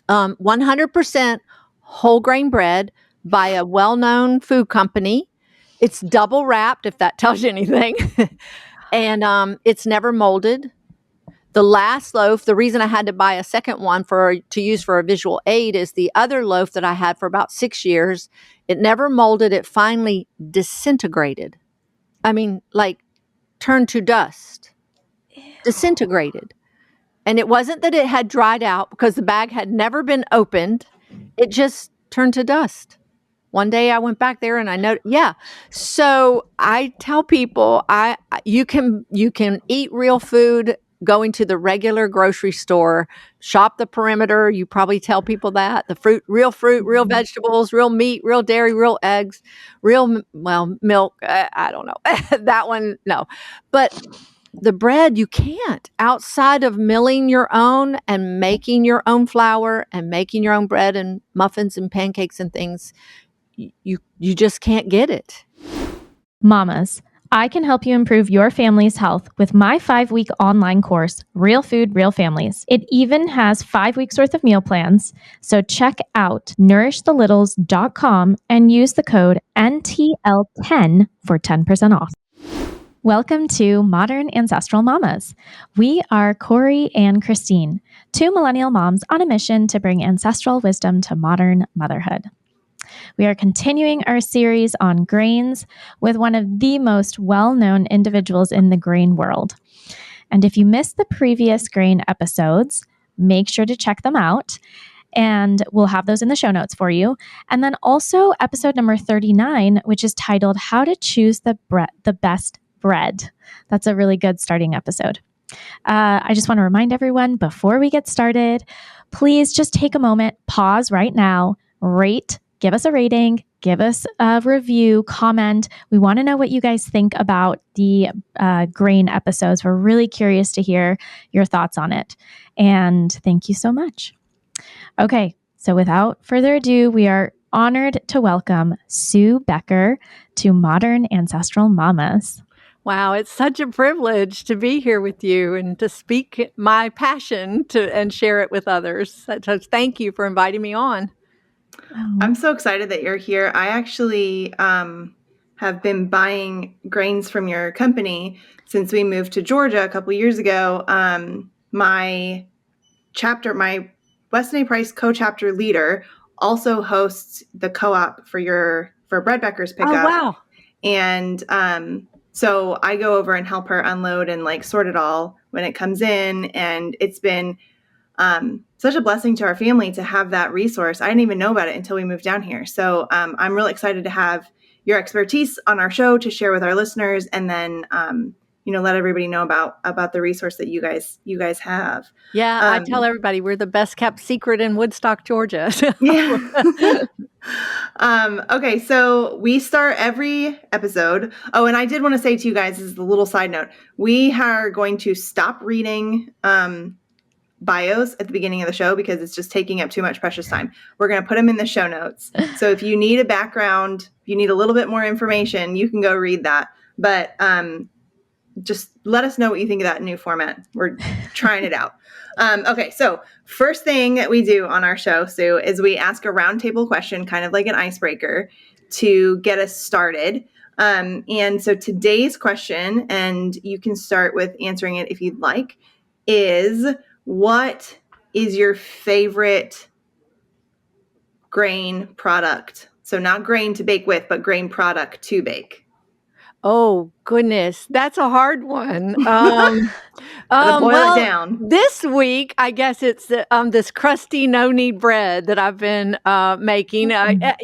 100% whole grain bread by a well-known food company. It's double wrapped, if that tells you anything. And it's never molded. The last loaf, the reason I had to buy a second one to use for a visual aid is the other loaf that I had for about 6 years. It never molded. It finally disintegrated. I mean, like turned to dust, disintegrated. And it wasn't that it had dried out because the bag had never been opened. It just turned to dust. One day I went back there and I noticed, yeah. So I tell people, you can eat real food going to the regular grocery store, shop the perimeter. You probably tell people that fruit, real vegetables, real meat, real dairy, real eggs, milk. I don't know that one. No, but the bread you can't, outside of milling your own and making your own flour and making your own bread and muffins and pancakes and things. You just can't get it. Mamas, I can help you improve your family's health with my 5-week online course, Real Food, Real Families. It even has 5 weeks worth of meal plans. So check out nourishthelittles.com and use the code NTL10 for 10% off. Welcome to Modern Ancestral Mamas. We are Corey and Christine, two millennial moms on a mission to bring ancestral wisdom to modern motherhood. We are continuing our series on grains with one of the most well-known individuals in the grain world. And if you missed the previous grain episodes, make sure to check them out. And we'll have those in the show notes for you. And then also episode number 39, which is titled How to Choose the Best Bread. That's a really good starting episode. I just want to remind everyone before we get started, please just take a moment, pause right now, give us a rating, give us a review, comment. We want to know what you guys think about the grain episodes. We're really curious to hear your thoughts on it. And thank you so much. Okay, so without further ado, we are honored to welcome Sue Becker to Modern Ancestral Mamas. Wow, it's such a privilege to be here with you and to speak my passion and share it with others. So thank you for inviting me on. I'm so excited that you're here. I actually have been buying grains from your company since we moved to Georgia a couple of years ago. My Weston A. Price co-chapter leader also hosts the co-op for Breadbeckers pickup. Oh, wow. And so I go over and help her unload and sort it all when it comes in. And it's been such a blessing to our family to have that resource. I didn't even know about it until we moved down here. So I'm really excited to have your expertise on our show to share with our listeners, and then let everybody know about the resource that you guys have. Yeah, I tell everybody we're the best kept secret in Woodstock, Georgia. Yeah. Okay, so we start every episode. Oh, and I did want to say to you guys, this is a little side note. We are going to stop reading bios at the beginning of the show because it's just taking up too much precious time. We're going to put them in the show notes. So if you need a background, if you need a little bit more information, you can go read that. But just let us know what you think of that new format. We're trying it out. Okay, so first thing that we do on our show, Sue, is we ask a roundtable question, kind of like an icebreaker, to get us started. And so today's question, and you can start with answering it if you'd like, is: what is your favorite grain product? So not grain to bake with, but grain product to bake. Oh, goodness. That's a hard one. Boil it down. This week, I guess it's this crusty no-knead bread that I've been making. I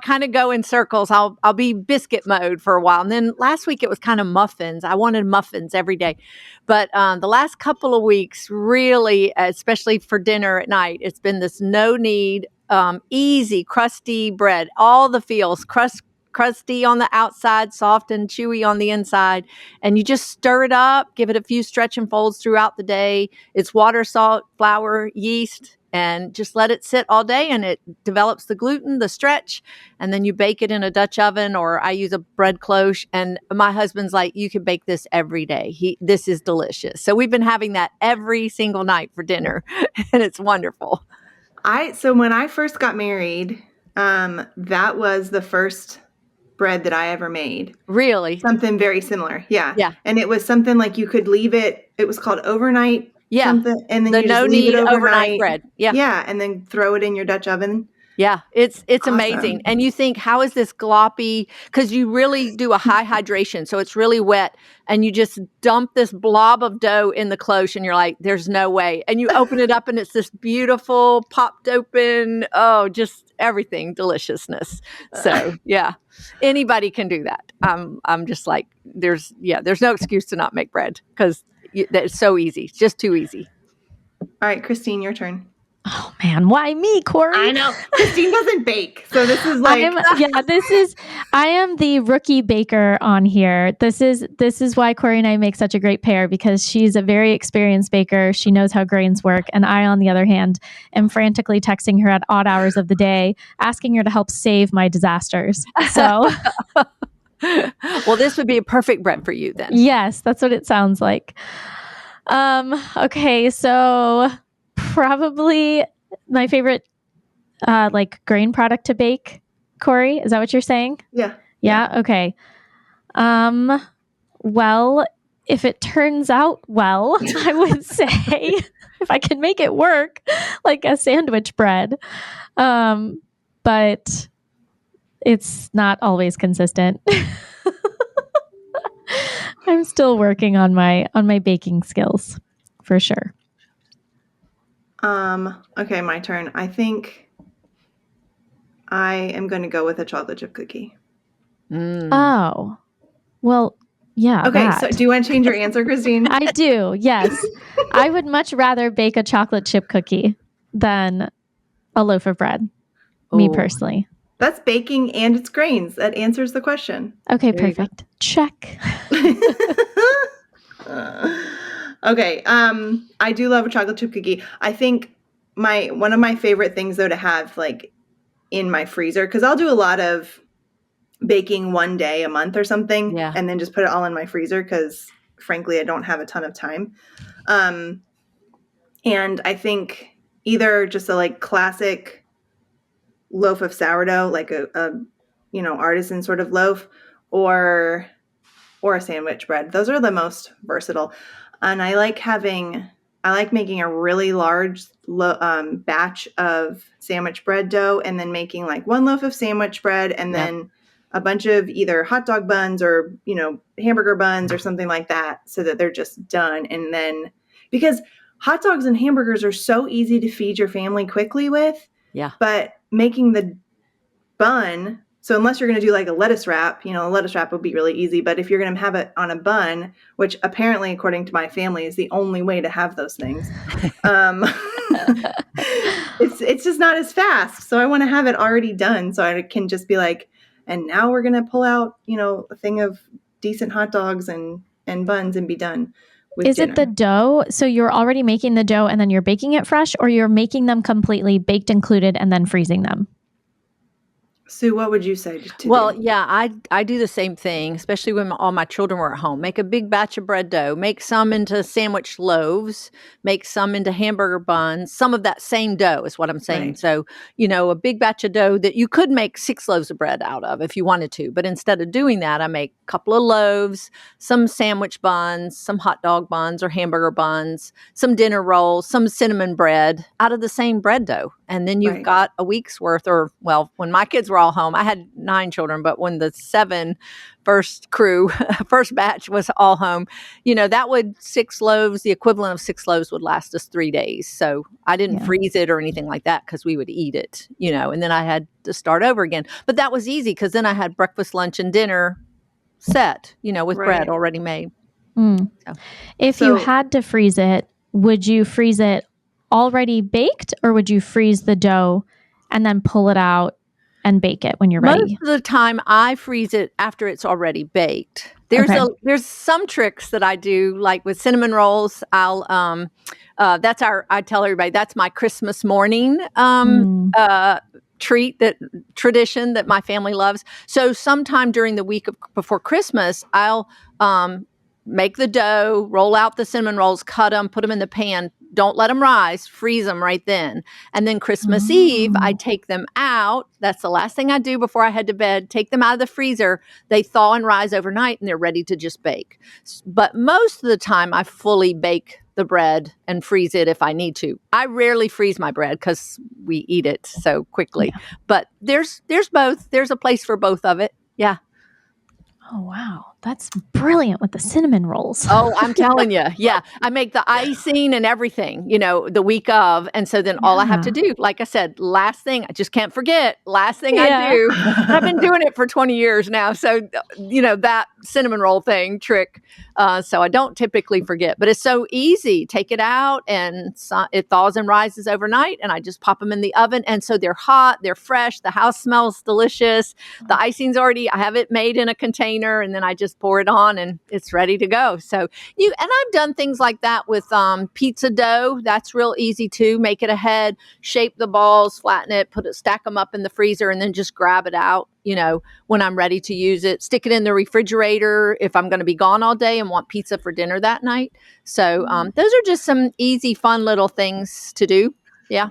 kind of go in circles. I'll be biscuit mode for a while. And then last week, it was kind of muffins. I wanted muffins every day. But the last couple of weeks, really, especially for dinner at night, it's been this no-knead, easy, crusty bread. All the feels, crusty on the outside, soft and chewy on the inside. And you just stir it up, give it a few stretch and folds throughout the day. It's water, salt, flour, yeast, and just let it sit all day, and it develops the gluten, the stretch, and then you bake it in a Dutch oven, or I use a bread cloche. And my husband's like, you can bake this every day. This is delicious. So we've been having that every single night for dinner, and it's wonderful. So when I first got married, that was the first bread that I ever made. Really? Something very similar. Yeah. Yeah. And it was something like you could leave it. It was called overnight something. And then The you just no leave it knead overnight overnight. bread. Yeah. Yeah. And then throw it in your Dutch oven. Yeah, it's Awesome. amazing. And you think, how is this gloppy? Because you really do a high hydration. So it's really wet. And you just dump this blob of dough in the cloche and you're like, there's no way. And you open it up and it's this beautiful, popped open, just everything, deliciousness. So yeah, anybody can do that. I'm just like, there's no excuse to not make bread because it's so easy. It's just too easy. All right, Christine, your turn. Oh man, why me, Corey? I know. Christine doesn't bake. So this is like I am the rookie baker on here. This is why Corey and I make such a great pair, because she's a very experienced baker. She knows how grains work. And I, on the other hand, am frantically texting her at odd hours of the day, asking her to help save my disasters. So well, this would be a perfect bread for you then. Yes, that's what it sounds like. Okay, so probably my favorite grain product to bake, Corey, is that what you're saying? Yeah. Okay. Well, if it turns out well, I would say if I can make it work, like a sandwich bread. But it's not always consistent. I'm still working on my baking skills for sure. Okay, my turn. I think I am going to go with a chocolate chip cookie. Oh, well, yeah. Okay, so do you want to change your answer, Christine? I do, yes. I would much rather bake a chocolate chip cookie than a loaf of bread, me personally. That's baking and it's grains. That answers the question. Okay, perfect. Check. Okay, I do love a chocolate chip cookie. I think one of my favorite things though to have like in my freezer, because I'll do a lot of baking one day a month or something, and then just put it all in my freezer because frankly I don't have a ton of time. And I think either just a like classic loaf of sourdough, like a artisan sort of loaf, or a sandwich bread. Those are the most versatile. And I like making a really large batch of sandwich bread dough, and then making like one loaf of sandwich bread, and then a bunch of either hot dog buns or, hamburger buns or something like that, so that they're just done. And then, because hot dogs and hamburgers are so easy to feed your family quickly with, but making the bun, so unless you're going to do like a lettuce wrap, a lettuce wrap would be really easy. But if you're going to have it on a bun, which apparently, according to my family, is the only way to have those things, it's just not as fast. So I want to have it already done so I can just be like, and now we're going to pull out, a thing of decent hot dogs and buns and be done with dinner. It the dough? So you're already making the dough and then you're baking it fresh, or you're making them completely baked included and then freezing them? Sue, what would you say? I do the same thing, especially when all my children were at home. Make a big batch of bread dough, make some into sandwich loaves, make some into hamburger buns, some of that same dough is what I'm saying. Right. So, a big batch of dough that you could make 6 loaves of bread out of if you wanted to. But instead of doing that, I make a couple of loaves, some sandwich buns, some hot dog buns or hamburger buns, some dinner rolls, some cinnamon bread out of the same bread dough. And then you've got a week's worth, when my kids were all home, I had 9 children, but when the 7 first batch was all home, that would 6 loaves, the equivalent of 6 loaves would last us 3 days. So I didn't freeze it or anything like that because we would eat it, and then I had to start over again. But that was easy because then I had breakfast, lunch, and dinner set, with bread already made. Mm. If you had to freeze it, would you freeze it already baked, or would you freeze the dough and then pull it out and bake it when you're ready? Most of the time I freeze it after it's already baked. There's some tricks that I do, like with cinnamon rolls. I tell everybody that's my Christmas morning tradition that my family loves. So sometime during the week before Christmas, I'll make the dough, roll out the cinnamon rolls, cut them, put them in the pan, don't let them rise, freeze them right then. And then Christmas Eve, I take them out. That's the last thing I do before I head to bed. Take them out of the freezer. They thaw and rise overnight and they're ready to just bake. But most of the time I fully bake the bread and freeze it if I need to. I rarely freeze my bread because we eat it so quickly. Yeah. But there's both. There's a place for both of it. Yeah. Oh, wow. That's brilliant with the cinnamon rolls. Oh, I'm telling you. Yeah. I make the icing and everything, the week of. And so then all I have to do, like I said, last thing, I just can't forget, last thing I do. I've been doing it for 20 years now. So, that cinnamon roll trick. So I don't typically forget, but it's so easy. Take it out and it thaws and rises overnight and I just pop them in the oven. And so they're hot, they're fresh. The house smells delicious. The icing's I have it made in a container and then I just pour it on and it's ready to go. So and I've done things like that with pizza dough. That's real easy too. Make it ahead, shape the balls, flatten it, stack them up in the freezer and then just grab it out, when I'm ready to use it. Stick it in the refrigerator if I'm going to be gone all day and want pizza for dinner that night. So those are just some easy, fun little things to do. Yeah.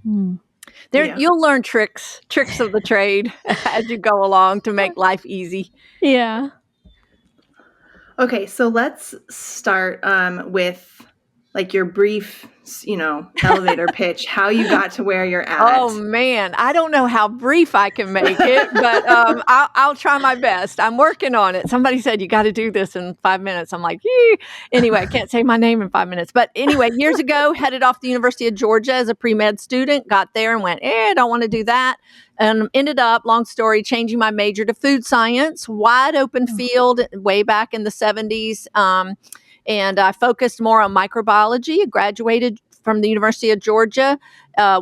You'll learn tricks of the trade as you go along to make life easy. Yeah. Okay, so let's start with like your brief, elevator pitch, how you got to where you're at. Oh man, I don't know how brief I can make it, but I'll try my best. I'm working on it. Somebody said you got to do this in 5 minutes. I'm like, yee. Anyway, I can't say my name in 5 minutes. But anyway, years ago, headed off the University of Georgia as a pre-med student, got there and went, I don't want to do that. And ended up, long story, changing my major to food science, wide open field way back in the 70s. And I focused more on microbiology. I graduated from the University of Georgia,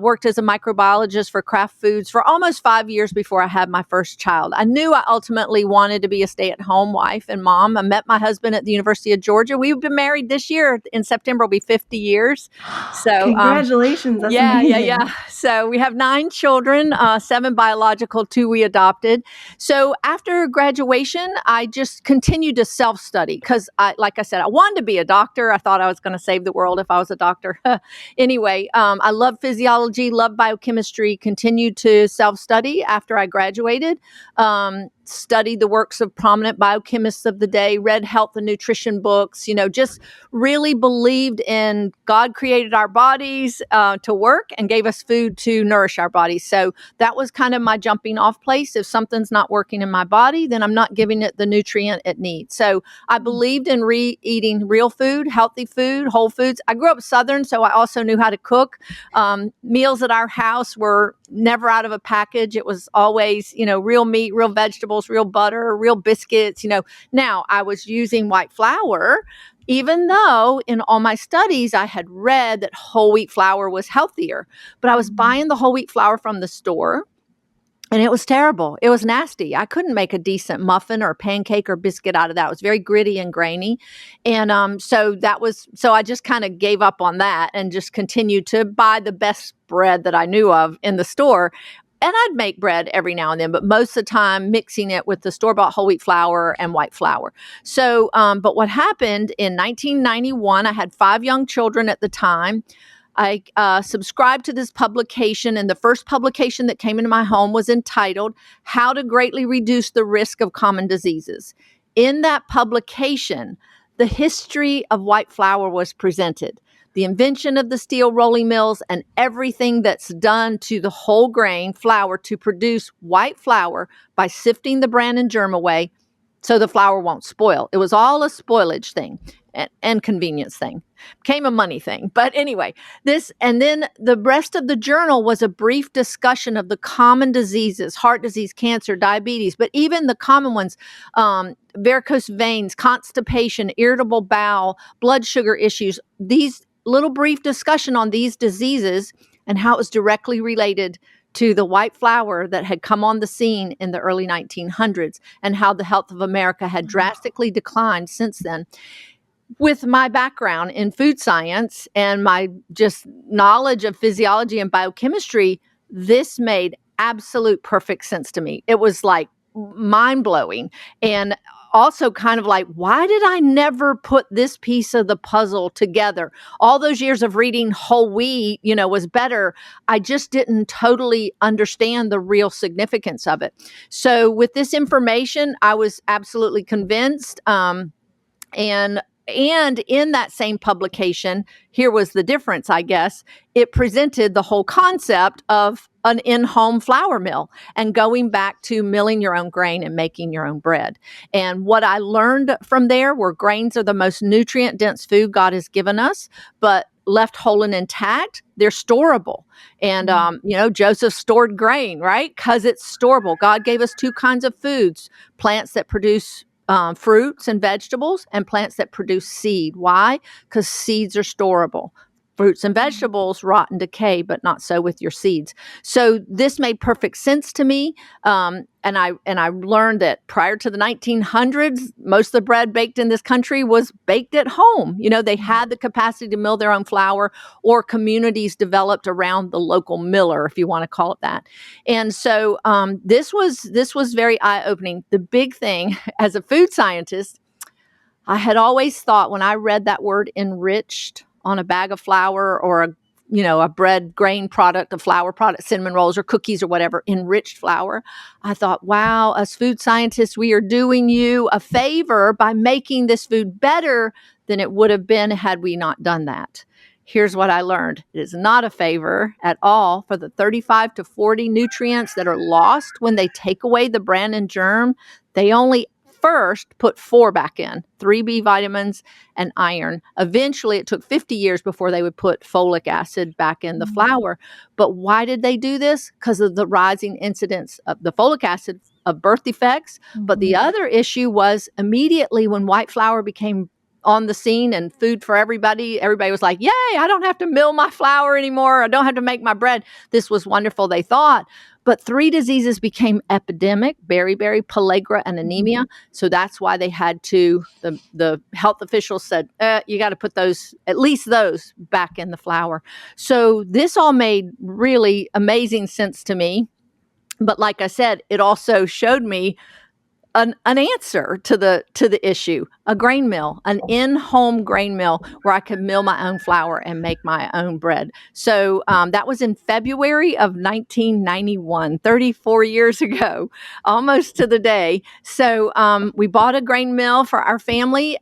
worked as a microbiologist for Kraft Foods for almost 5 years before I had my first child. I knew I ultimately wanted to be a stay-at-home wife and mom. I met my husband at the University of Georgia. We've been married this year. In September will be 50 years. So congratulations. That's amazing. Yeah. So we have 9 children, 7 biological, 2 we adopted. So after graduation, I just continued to self-study because like I said, I wanted to be a doctor. I thought I was going to save the world if I was a doctor. Anyway, I love physiology, love biochemistry, continued to self-study after I graduated, studied the works of prominent biochemists of the day, read health and nutrition books, just really believed in God created our bodies to work and gave us food to nourish our bodies. So that was kind of my jumping off place. If something's not working in my body, then I'm not giving it the nutrient it needs. So I believed in eating real food, healthy food, whole foods. I grew up Southern, so I also knew how to cook. Meals at our house were never out of a package. It was always, real meat, real vegetables, real butter, real biscuits. Now I was using white flour, even though in all my studies, I had read that whole wheat flour was healthier, but I was buying the whole wheat flour from the store. And it was terrible. It was nasty. I couldn't make a decent muffin or pancake or biscuit out of that. It was very gritty and grainy. And so I just kind of gave up on that and just continued to buy the best bread that I knew of in the store. And I'd make bread every now and then, but most of the time mixing it with the store-bought whole wheat flour and white flour. So, but what happened in 1991, I had 5 young children at the time. I subscribed to this publication, and the first publication that came into my home was entitled How to Greatly Reduce the Risk of Common Diseases. In that publication, the history of white flour was presented. The invention of the steel rolling mills and everything that's done to the whole grain flour to produce white flour by sifting the bran and germ away so the flour won't spoil. It was all a spoilage thing and convenience thing. Became a money thing. But anyway, and then the rest of the journal was a brief discussion of the common diseases, heart disease, cancer, diabetes, but even the common ones, varicose veins, constipation, irritable bowel, blood sugar issues, these little brief discussion on these diseases and how it was directly related to the white flour that had come on the scene in the early 1900s and how the health of America had drastically declined since then. With my background in food science and my just knowledge of physiology and biochemistry, this made absolute perfect sense to me. It was like mind-blowing. And also kind of like, why did I never put this piece of the puzzle together? All those years of reading whole wheat, was better. I just didn't totally understand the real significance of it. So with this information, I was absolutely convinced. And in that same publication, here was the difference, I guess. It presented the whole concept of an in-home flour mill and going back to milling your own grain and making your own bread. And what I learned from there were grains are the most nutrient-dense food God has given us, but left whole and intact, they're storable. And, Joseph stored grain, right? Because it's storable. God gave us two kinds of foods, plants that produce fruits and vegetables, and plants that produce seed. Why? Because seeds are storable. Fruits and vegetables rot and decay, but not so with your seeds. So this made perfect sense to me. And I learned that prior to the 1900s, most of the bread baked in this country was baked at home. They had the capacity to mill their own flour, or communities developed around the local miller, if you want to call it that. And so this was very eye-opening. The big thing as a food scientist, I had always thought when I read that word enriched on a bag of flour or a bread grain product, a flour product, cinnamon rolls or cookies or whatever, enriched flour, I thought, wow, us food scientists, we are doing you a favor by making this food better than it would have been had we not done that. Here's what I learned. It is not a favor at all for the 35 to 40 nutrients that are lost when they take away the bran and germ. They only first put 4 back in, 3 B vitamins and iron. Eventually, it took 50 years before they would put folic acid back in the flour. But why did they do this? Because of the rising incidence of the folic acid of birth defects. But the other issue was immediately when white flour became on the scene and food for everybody was like, yay, I don't have to mill my flour anymore. I don't have to make my bread. This was wonderful, they thought. But 3 diseases became epidemic: beriberi, pellagra, and anemia. So that's why they had to, the health officials said, you got to put at least those back in the flour. So this all made really amazing sense to me. But like I said, it also showed me an answer to the issue, a grain mill, an in-home grain mill where I could mill my own flour and make my own bread. So that was in February of 1991, 34 years ago, almost to the day. So we bought a grain mill for our family.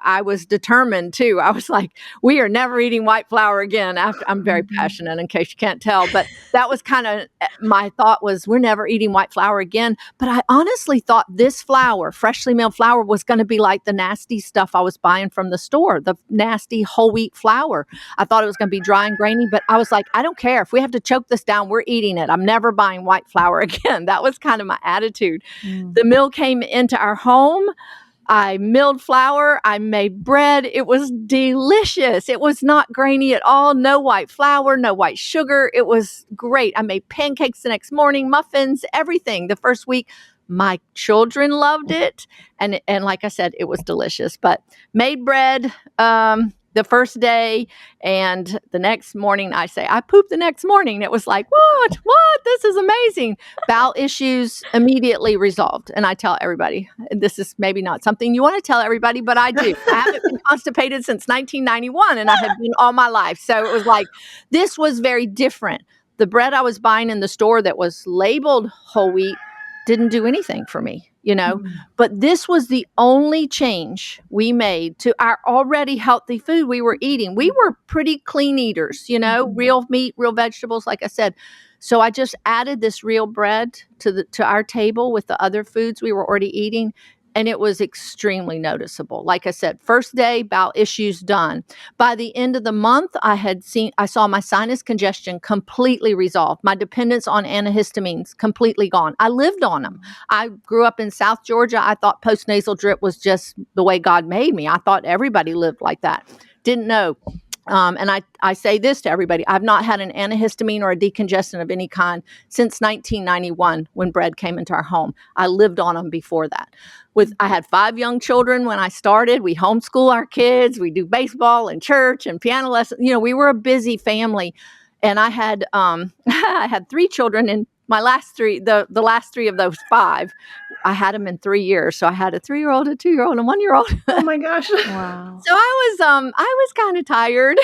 I was determined too. I was like, we are never eating white flour again. I'm very passionate, in case you can't tell, but that was kind of my thought, was we're never eating white flour again. But I honestly thought this flour, freshly milled flour, was going to be like the nasty stuff I was buying from the store, the nasty whole wheat flour. I thought it was going to be dry and grainy, but I was like, I don't care. If we have to choke this down, we're eating it. I'm never buying white flour again. That was kind of my attitude. The mill came into our home. I milled flour. I made bread. It was delicious. It was not grainy at all. No white flour, no white sugar. It was great. I made pancakes the next morning, muffins, everything. The first week, my children loved it. And like I said, it was delicious. But made bread the first day, and the next morning, I pooped the next morning. It was like, what? This is amazing. Bowel issues immediately resolved. And I tell everybody, this is maybe not something you want to tell everybody, but I do. I haven't been constipated since 1991, and I have been all my life. So it was like, this was very different. The bread I was buying in the store that was labeled whole wheat didn't do anything for me, but this was the only change we made to our already healthy food we were eating. We were pretty clean eaters, real meat, real vegetables, like I said. So I just added this real bread to our table with the other foods we were already eating. And it was extremely noticeable. Like I said, first day, bowel issues done. By the end of the month, I saw my sinus congestion completely resolved. My dependence on antihistamines completely gone. I lived on them. I grew up in South Georgia. I thought postnasal drip was just the way God made me. I thought everybody lived like that. Didn't know. And I say this to everybody. I've not had an antihistamine or a decongestant of any kind since 1991 when bread came into our home. I lived on them before that. I had 5 young children when I started. We homeschool our kids. We do baseball and church and piano lessons. We were a busy family. And I had I had 3 children in my last three, the last three of those five, I had them in 3 years. So I had a 3-year-old, a 2-year-old, and a 1-year-old. Oh my gosh. Wow. So I was kind of tired,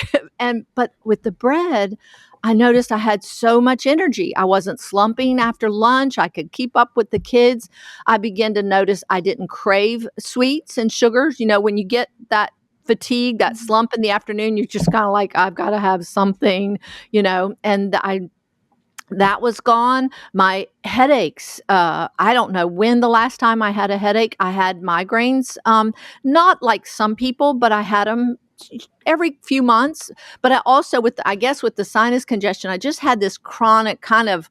but with the bread, I noticed I had so much energy. I wasn't slumping after lunch. I could keep up with the kids. I began to notice I didn't crave sweets and sugars. You know, when you get that fatigue, that slump in the afternoon, you're just kind of like, I've got to have something, you know, and that was gone. My headaches, I don't know when the last time I had a headache. I had migraines, not like some people, but I had them every few months. But I also, I guess with the sinus congestion, I just had this chronic kind of,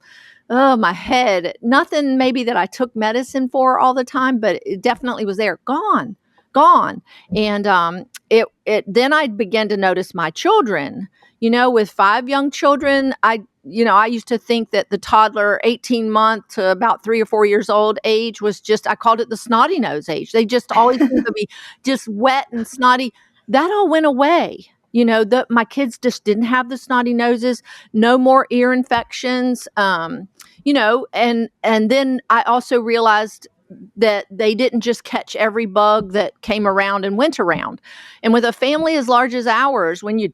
oh, my head, nothing maybe that I took medicine for all the time, but it definitely was there, gone. And then I began to notice my children, you know, with 5 young children. I used to think that the toddler 18-month to about 3 or 4 years old age was just, I called it the snotty nose age. They just always seem to be just wet and snotty. That all went away. You know, my kids just didn't have the snotty noses, no more ear infections, you know, and then I also realized that they didn't just catch every bug that came around and went around. And with a family as large as ours, when you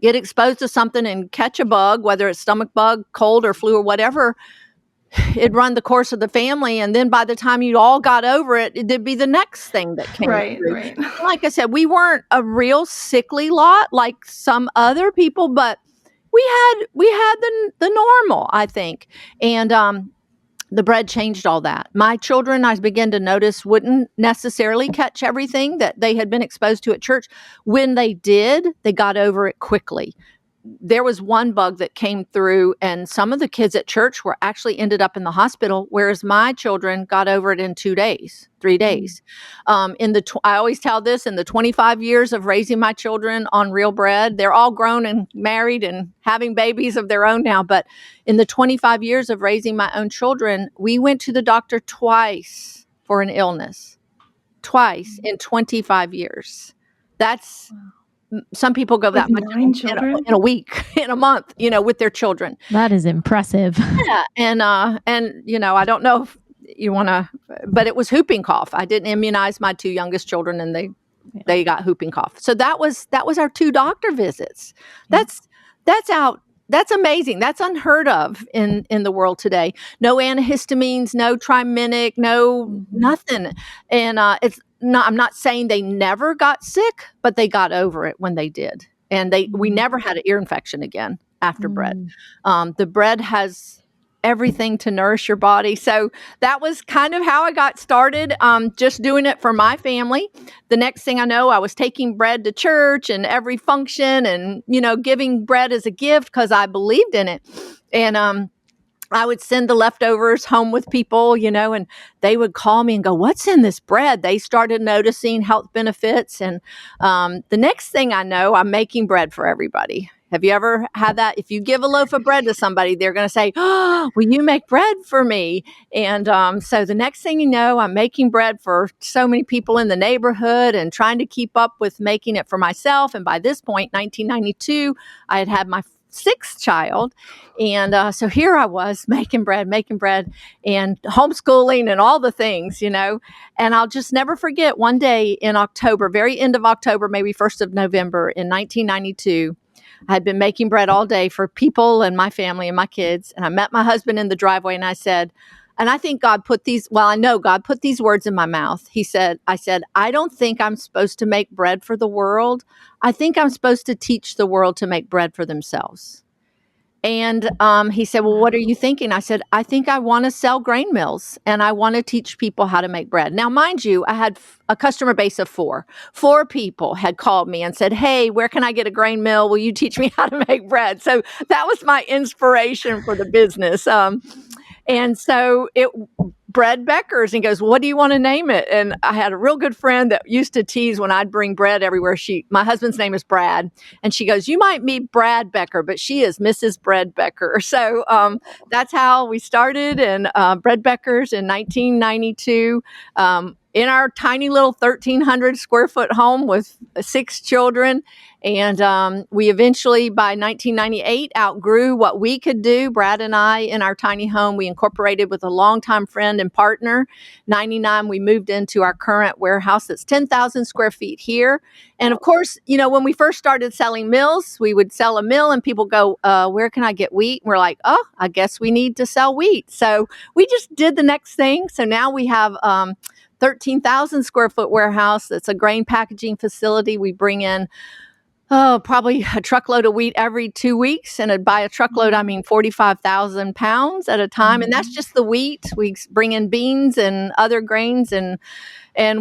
get exposed to something and catch a bug, whether it's stomach bug, cold or flu or whatever, it'd run the course of the family. And then by the time you all got over it, it'd be the next thing that came through. Right. Like I said, we weren't a real sickly lot like some other people, but we had the normal, I think. And the bread changed all that. My children, I began to notice, wouldn't necessarily catch everything that they had been exposed to at church. When they did, they got over it quickly. There was one bug that came through, and some of the kids at church were actually ended up in the hospital, whereas my children got over it in 2 days, 3 days. I always tell this, in the 25 years of raising my children on real bread, they're all grown and married and having babies of their own now. But in the 25 years of raising my own children, we went to the doctor twice for an illness, twice in 25 years. That's some people go that much 9 children in a week, in a month, you know, with their children. That is impressive. Yeah, and you know, I don't know if you want to, but it was whooping cough. I didn't immunize my 2 youngest children, and they got whooping cough. So that was our 2 doctor visits. That's amazing. That's unheard of in the world today. No antihistamines, no triminic, no nothing. And I'm not saying they never got sick, but they got over it when they did. And we never had an ear infection again after bread. The bread has everything to nourish your body. So that was kind of how I got started, just doing it for my family. The next thing I know, I was taking bread to church and every function, and, you know, giving bread as a gift because I believed in it. And I would send the leftovers home with people, you know, and they would call me and go, "What's in this bread?" They started noticing health benefits. And the next thing I know, I'm making bread for everybody. Have you ever had that? If you give a loaf of bread to somebody, they're going to say, "Oh, will you make bread for me?" And so the next thing you know, I'm making bread for so many people in the neighborhood and trying to keep up with making it for myself. And by this point, 1992, I had my 6th child. And so here I was making bread and homeschooling and all the things, you know. And I'll just never forget one day in October, very end of October, maybe 1st of November in 1992, I had been making bread all day for people and my family and my kids. And I met my husband in the driveway, and I said, and I think God put these, well, I know God put these words in my mouth. I said, "I don't think I'm supposed to make bread for the world. I think I'm supposed to teach the world to make bread for themselves." And he said, "Well, what are you thinking?" I said, "I think I want to sell grain mills, and I want to teach people how to make bread." Now, mind you, I had a customer base of 4. 4 people had called me and said, "Hey, where can I get a grain mill? Will you teach me how to make bread?" So that was my inspiration for the business. And so Bread Beckers, and he goes, "What do you want to name it?" And I had a real good friend that used to tease when I'd bring bread everywhere. My husband's name is Brad, and she goes, "You might meet Brad Becker, but she is Mrs. Bread Becker." So that's how we started, and Bread Beckers in 1992. in our tiny little 1,300 square foot home with 6 children. And we eventually, by 1998, outgrew what we could do. Brad and I, in our tiny home, we incorporated with a longtime friend and partner. 99, we moved into our current warehouse that's 10,000 square feet here. And of course, when we first started selling meals, we would sell a meal and people go, where can I get wheat? And we're like, oh, I guess we need to sell wheat. So we just did the next thing. So now we have 13,000 square foot warehouse. That's a grain packaging facility. We bring in probably a truckload of wheat every 2 weeks. And by a truckload, I mean 45,000 pounds at a time. And that's just the wheat. We bring in beans and other grains. And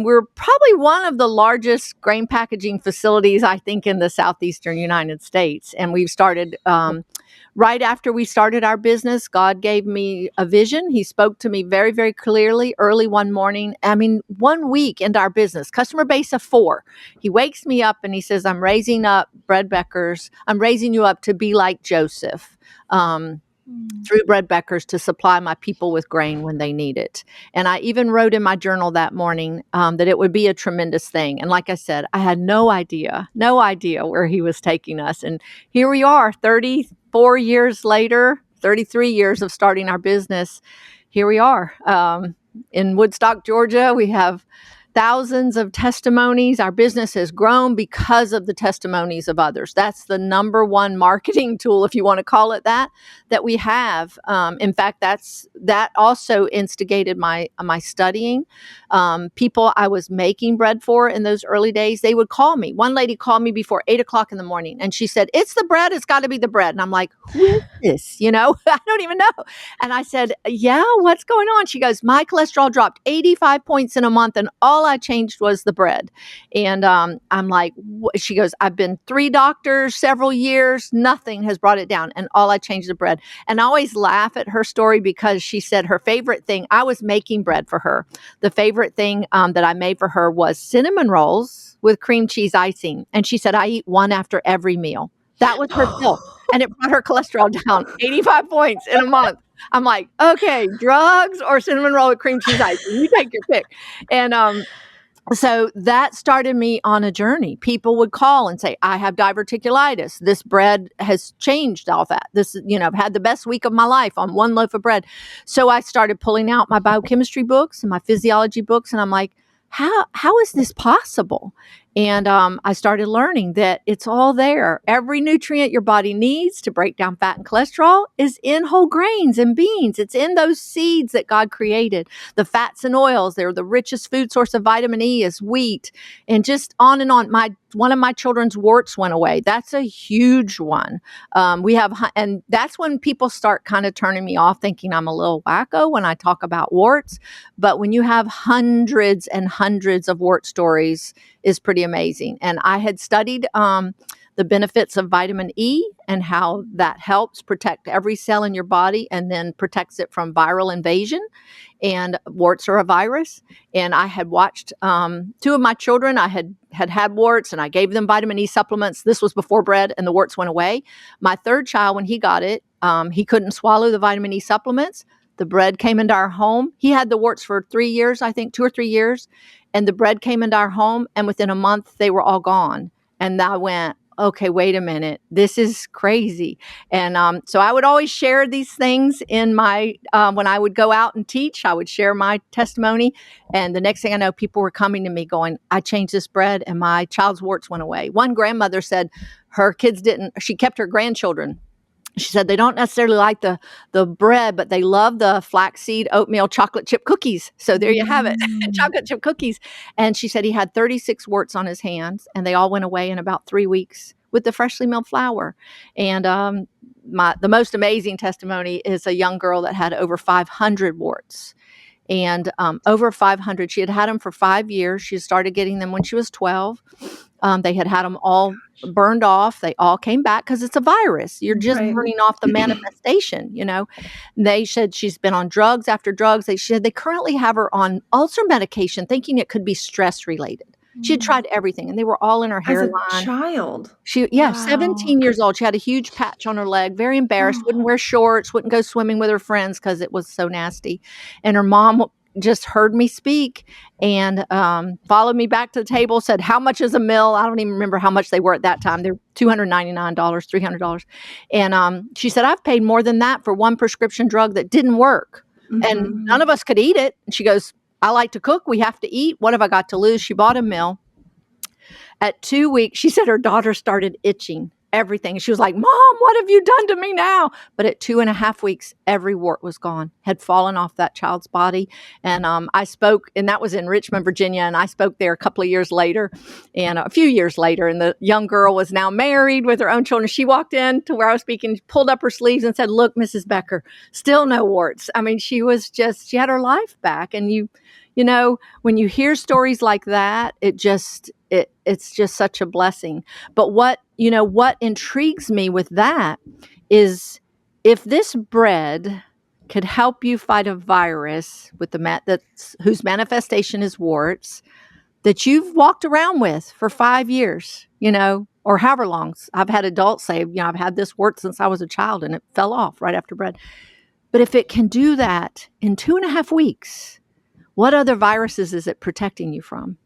we're probably one of the largest grain packaging facilities, I think, in the southeastern United States. And we've started right after we started our business. God gave me a vision. He spoke to me very, very clearly early one morning. 1 week into our business, customer base of 4. He wakes me up and he says, I'm raising up bread Beckers. I'm raising you up to be like Joseph. Through bread Beckers to supply my people with grain when they need it. And I even wrote in my journal that morning that it would be a tremendous thing. And like I said, I had no idea where he was taking us. And here we are, 34 years later, 33 years of starting our business. Here we are in Woodstock, Georgia. We have thousands of testimonies. Our business has grown because of the testimonies of others. That's the number one marketing tool, if you want to call it that we have. In fact, that also instigated my studying. People I was making bread for in those early days, they would call me. One lady called me before 8 o'clock in the morning, and she said, "It's the bread. It's got to be the bread." And I'm like, "Who is this? I don't even know." And I said, "Yeah, what's going on?" She goes, "My cholesterol dropped 85 points in a month, and all I changed was the bread." And I'm like, she goes, "I've been 3 doctors, several years, nothing has brought it down, and all I changed the bread." And I always laugh at her story because she said her favorite thing, I was making bread for her. The favorite thing that I made for her was cinnamon rolls with cream cheese icing. And she said, I eat one after every meal. That was her pill. And it brought her cholesterol down 85 points in a month. I'm like, okay, drugs or cinnamon roll with cream cheese icing? You take your pick. And so that started me on a journey. People would call and say, I have diverticulitis. This bread has changed all that. I've had the best week of my life on one loaf of bread. So I started pulling out my biochemistry books and my physiology books. And I'm like, how is this possible? And I started learning that it's all there. Every nutrient your body needs to break down fat and cholesterol is in whole grains and beans. It's in those seeds that God created. The fats and oils, they're the richest food source of vitamin E is wheat, and just on and on. One of my children's warts went away. That's a huge one. And that's when people start kind of turning me off, thinking I'm a little wacko when I talk about warts. But when you have hundreds and hundreds of wart stories, is pretty amazing. And I had studied the benefits of vitamin E and how that helps protect every cell in your body and then protects it from viral invasion. And warts are a virus. And I had watched 2 of my children. I had warts, and I gave them vitamin E supplements. This was before bread, and the warts went away. My 3rd child, when he got it, he couldn't swallow the vitamin E supplements. The bread came into our home. He had the warts for 3 years, I think, 2 or 3 years. And the bread came into our home, and within a month, they were all gone. And I went, okay, wait a minute, this is crazy. And so I would always share these things in my, when I would go out and teach, I would share my testimony. And the next thing I know, people were coming to me going, I changed this bread and my child's warts went away. One grandmother said her kids she kept her grandchildren. She said they don't necessarily like the bread, but they love the flaxseed oatmeal chocolate chip cookies. So there you have it, chocolate chip cookies. And she said he had 36 warts on his hands, and they all went away in about 3 weeks with the freshly milled flour. And the most amazing testimony is a young girl that had over 500 warts. And over 500, she had them for 5 years. She started getting them when she was 12. They had them all burned off. They all came back because it's a virus. You're just burning off the manifestation, They said she's been on drugs after drugs. They said they currently have her on ulcer medication, thinking it could be stress related. She had tried everything, and they were all in her hairline. As a child? Wow. 17 years old. She had a huge patch on her leg, very embarrassed, wouldn't wear shorts, wouldn't go swimming with her friends because it was so nasty. And her mom just heard me speak and followed me back to the table, said, how much is a meal? I don't even remember how much they were at that time. They're $299, $300. And she said, I've paid more than that for one prescription drug that didn't work. And none of us could eat it. And she goes, I like to cook. We have to eat. What have I got to lose? She bought a meal. At 2 weeks, she said her daughter started itching everything. She was like, Mom, what have you done to me now? But at 2.5 weeks, every wart was gone, had fallen off that child's body. And I spoke, and that was in Richmond, Virginia. And I spoke there a couple of years later and a few years later. And the young girl was now married with her own children. She walked in to where I was speaking, pulled up her sleeves and said, look, Mrs. Becker, still no warts. I mean, she had her life back. And you know, when you hear stories like that, it's just such a blessing. But what intrigues me with that is if this bread could help you fight a virus with whose manifestation is warts that you've walked around with for 5 years, or however long. I've had adults say, I've had this wart since I was a child and it fell off right after bread. But if it can do that in 2.5 weeks, what other viruses is it protecting you from?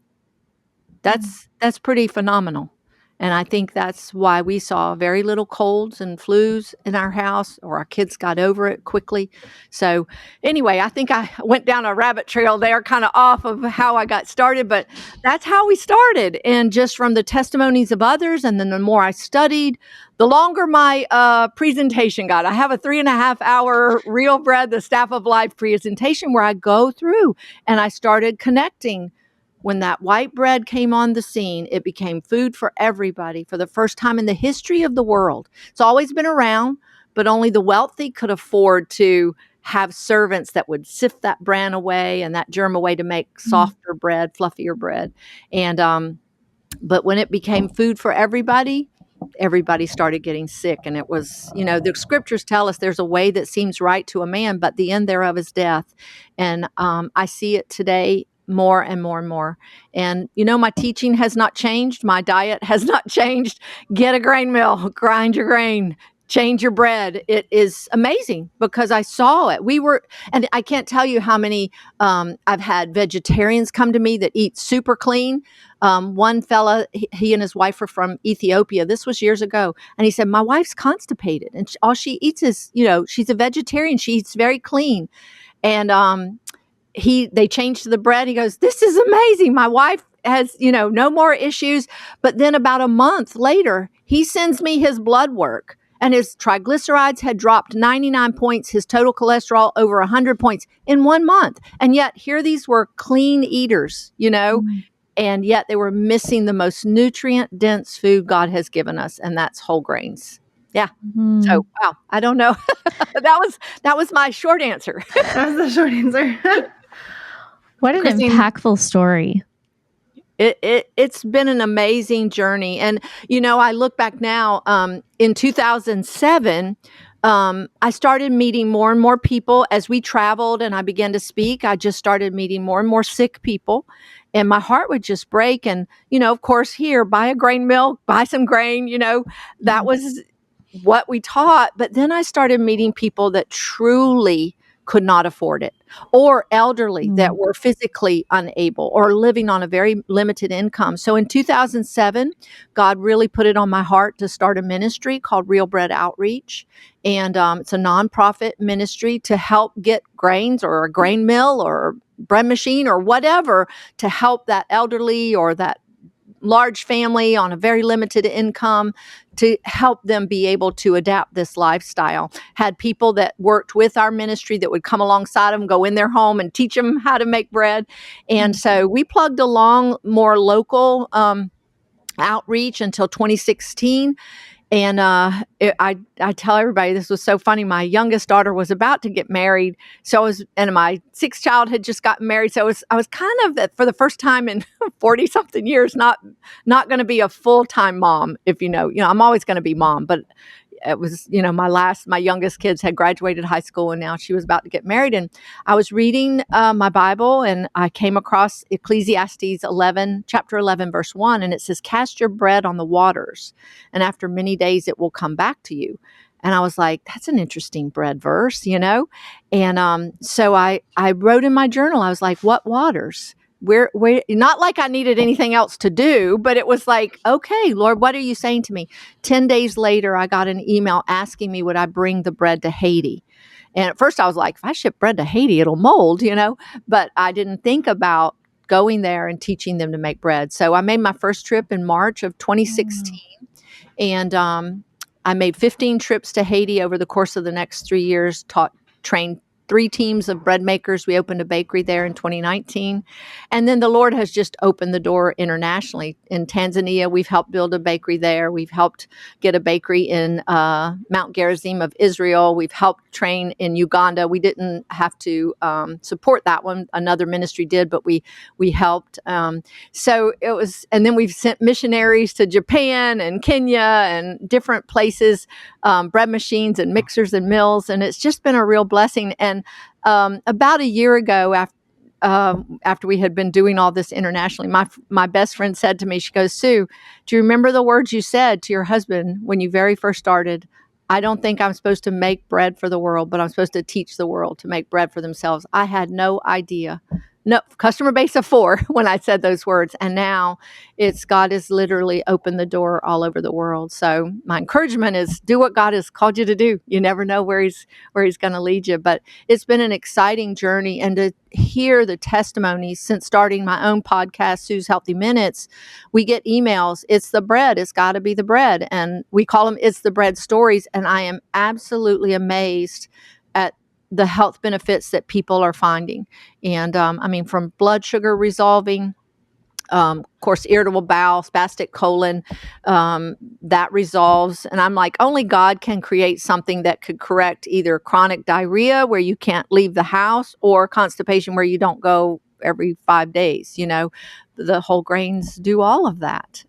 That's pretty phenomenal. And I think that's why we saw very little colds and flus in our house, or our kids got over it quickly. So anyway, I think I went down a rabbit trail there, kind of off of how I got started, but that's how we started. And just from the testimonies of others, and then the more I studied, the longer my presentation got. I have a 3.5-hour Real Bread, the Staff of Life presentation where I go through and I started connecting. When that white bread came on the scene, it became food for everybody for the first time in the history of the world. It's always been around, but only the wealthy could afford to have servants that would sift that bran away and that germ away to make softer bread, fluffier bread. And but when it became food for everybody started getting sick. And it was, the scriptures tell us there's a way that seems right to a man, but the end thereof is death. And I see it today more and more and more. And, my teaching has not changed. My diet has not changed. Get a grain mill, grind your grain, change your bread. It is amazing because I saw it. And I can't tell you how many, I've had vegetarians come to me that eat super clean. One fella, he and his wife were from Ethiopia. This was years ago. And he said, my wife's constipated and all she eats is, she's a vegetarian. She eats very clean. And, they changed the bread. He goes, this is amazing. My wife has, no more issues. But then about a month later, he sends me his blood work and his triglycerides had dropped 99 points, his total cholesterol over 100 points in 1 month. And yet here these were clean eaters, and yet they were missing the most nutrient dense food God has given us. And that's whole grains. Yeah. So, wow. I don't know. that was my short answer. That was the short answer. What an impactful story. It's been an amazing journey. And, I look back now, in 2007, I started meeting more and more people as we traveled and I began to speak. I just started meeting more and more sick people and my heart would just break. And, of course, here, buy a grain mill, buy some grain, that was what we taught. But then I started meeting people that truly could not afford it, or elderly that were physically unable or living on a very limited income. So in 2007, God really put it on my heart to start a ministry called Real Bread Outreach. And it's a nonprofit ministry to help get grains or a grain mill or bread machine or whatever to help that elderly or that large family on a very limited income, to help them be able to adapt this lifestyle. Had people that worked with our ministry that would come alongside them, go in their home and teach them how to make bread. And so we plugged along more local outreach until 2016. And I tell everybody, this was so funny. My youngest daughter was about to get married. And my sixth child had just gotten married. So I was kind of, for the first time in 40 something years, not going to be a full-time mom. If I'm always going to be mom, but it was, my youngest kids had graduated high school and now she was about to get married. And I was reading my Bible and I came across Ecclesiastes 11, chapter 11, verse 1. And it says, cast your bread on the waters and after many days it will come back to you. And I was like, that's an interesting bread verse, And so I wrote in my journal, I was like, what waters? Where, not like I needed anything else to do, but it was like, okay, Lord, what are you saying to me? 10 days later, I got an email asking me, would I bring the bread to Haiti? And at first I was like, if I ship bread to Haiti, it'll mold, but I didn't think about going there and teaching them to make bread. So I made my first trip in March of 2016. And I made 15 trips to Haiti over the course of the next 3 years, trained 3 teams of bread makers. We opened a bakery there in 2019. And then the Lord has just opened the door internationally. In Tanzania, we've helped build a bakery there. We've helped get a bakery in Mount Gerizim of Israel. We've helped train in Uganda. We didn't have to support that one. Another ministry did, but we helped. So it was, and then we've sent missionaries to Japan and Kenya and different places, bread machines and mixers and mills. And it's just been a real blessing. And about a year ago, after we had been doing all this internationally, my best friend said to me, she goes, Sue, do you remember the words you said to your husband when you very first started? I don't think I'm supposed to make bread for the world, but I'm supposed to teach the world to make bread for themselves. I had no idea. No, customer base of 4 when I said those words. And now God has literally opened the door all over the world. So my encouragement is do what God has called you to do. You never know where he's going to lead you. But it's been an exciting journey. And to hear the testimonies since starting my own podcast, Sue's Healthy Minutes, we get emails. It's the bread. It's got to be the bread. And we call them It's the Bread stories. And I am absolutely amazed at the health benefits that people are finding. And from blood sugar resolving, of course, irritable bowel, spastic colon, that resolves. And I'm like, only God can create something that could correct either chronic diarrhea where you can't leave the house or constipation where you don't go every 5 days. The whole grains do all of that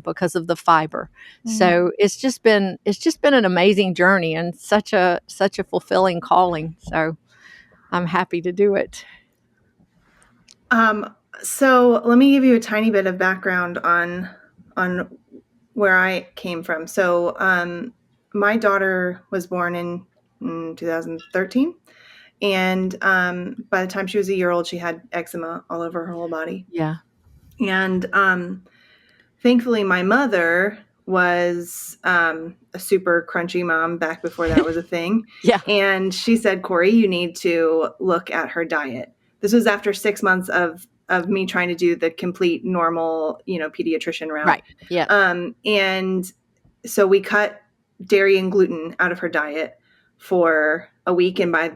because of the fiber. So it's just been an amazing journey and such a fulfilling calling. So I'm happy to do it. So let me give you a tiny bit of background on where I came from. So my daughter was born in 2013. And by the time she was a year old, she had eczema all over her whole body. Yeah. And thankfully, my mother was a super crunchy mom back before that was a thing. Yeah. And she said, Corey, you need to look at her diet. This was after 6 months of me trying to do the complete normal, pediatrician route. Right. Yeah. And so we cut dairy and gluten out of her diet for a week, and by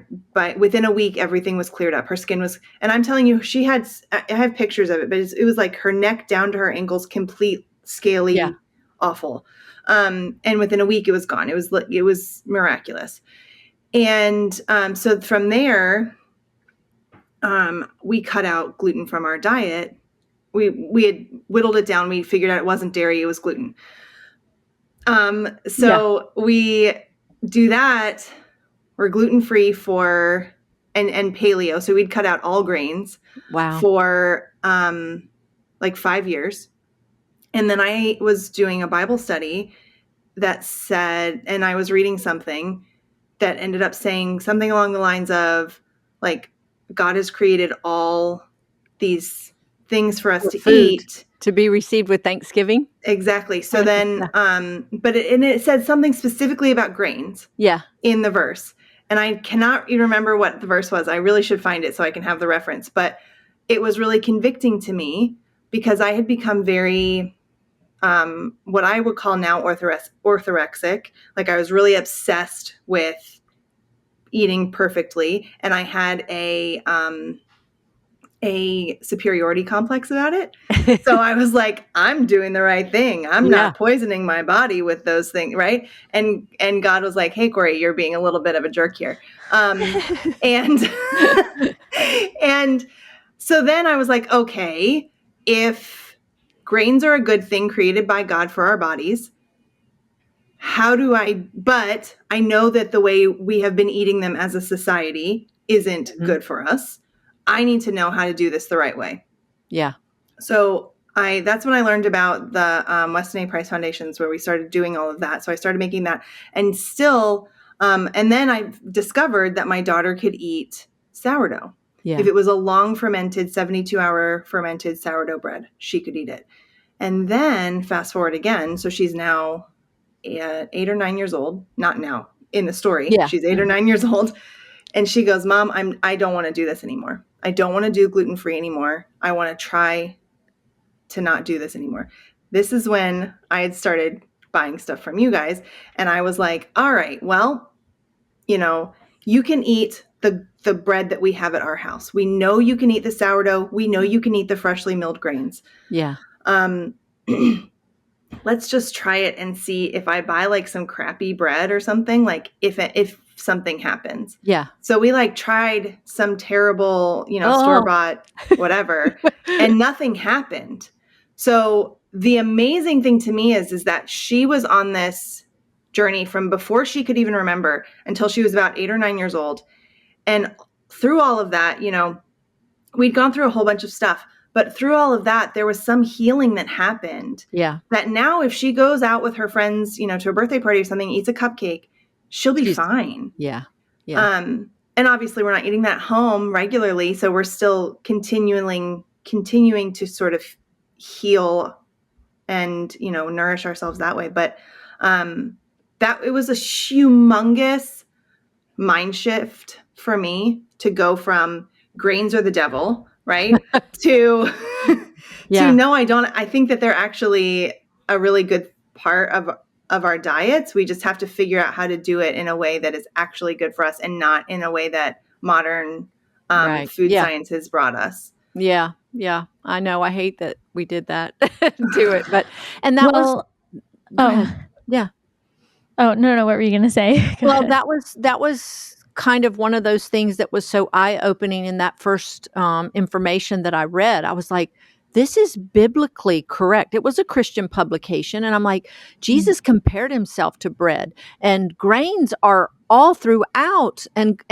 within a week everything was cleared up. Her skin was, and I'm telling you, I have pictures of it, but it was like her neck down to her ankles, complete scaly, awful. And within a week it was gone. It was miraculous. And so from there, we cut out gluten from our diet. We had whittled it down. We figured out it wasn't dairy, it was gluten. We do that. We're gluten-free and paleo. So we'd cut out all grains. Wow. For like 5 years. And then I was doing a Bible study that said, and I was reading something that ended up saying something along the lines of, like, God has created all these things for us to eat. To be received with thanksgiving. Exactly. So then, but it said something specifically about grains. Yeah. In the verse. And I cannot even remember what the verse was. I really should find it so I can have the reference. But it was really convicting to me because I had become very, what I would call now orthorexic. Like I was really obsessed with eating perfectly. And I had a superiority complex about it. So I was like, I'm doing the right thing. I'm not poisoning my body with those things. Right. And God was like, hey, Corey, you're being a little bit of a jerk here. And so then I was like, okay, if grains are a good thing created by God for our bodies, but I know that the way we have been eating them as a society isn't good for us. I need to know how to do this the right way. Yeah. So that's when I learned about the Weston A. Price Foundations, where we started doing all of that. So I started making that, and still, and then I discovered that my daughter could eat sourdough. Yeah. If it was a long fermented, 72-hour fermented sourdough bread, she could eat it. And then fast forward again, so she's now 8 or 9 years old. Not now in the story. Yeah. She's 8 or 9 years old, and she goes, "Mom, I don't want to do this anymore. I don't want to do gluten-free anymore. I want to try to not do this anymore." This is when I had started buying stuff from you guys, and I was like, all right, well, you can eat the bread that we have at our house. We know you can eat the sourdough. We know you can eat the freshly milled grains. Yeah. Let's just try it and see if I buy like some crappy bread or something, like if something happens. Yeah. So we like tried some terrible, store-bought whatever, and nothing happened. So the amazing thing to me is that she was on this journey from before she could even remember until she was about 8 or 9 years old. And through all of that, we'd gone through a whole bunch of stuff, but through all of that, there was some healing that happened. Yeah. That now if she goes out with her friends, to a birthday party or something, eats a cupcake, she'll be fine. Yeah. Yeah. And obviously we're not eating that home regularly. So we're still continuing to sort of heal and, nourish ourselves that way. But that it was a humongous mind shift for me to go from grains are the devil, right? to no, I don't. I think that they're actually a really good part of our diets. We just have to figure out how to do it in a way that is actually good for us and not in a way that modern food science has brought us. Yeah. Yeah. I know. I hate that we did that do it, but, and that was, yeah. Oh, no. What were you going to say? Well, that was kind of one of those things that was so eye-opening in that first information that I read. I was like, this is biblically correct. It was a Christian publication. And I'm like, Jesus compared himself to bread, and grains are all throughout. And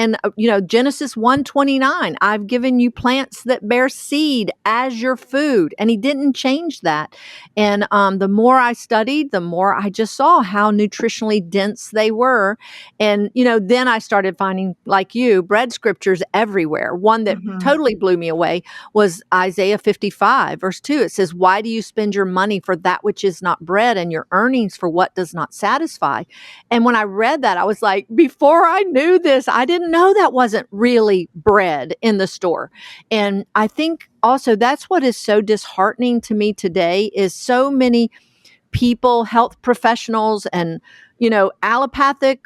Genesis 1:29, I've given you plants that bear seed as your food. And he didn't change that. And the more I studied, the more I just saw how nutritionally dense they were. And, then I started finding, like you, bread scriptures everywhere. One that totally blew me away was Isaiah 55, verse 2. It says, "Why do you spend your money for that which is not bread, and your earnings for what does not satisfy?" And when I read that, I was like, before I knew this, I didn't know that wasn't really bread in the store. And I think also that's what is so disheartening to me today is so many people, health professionals and, allopathic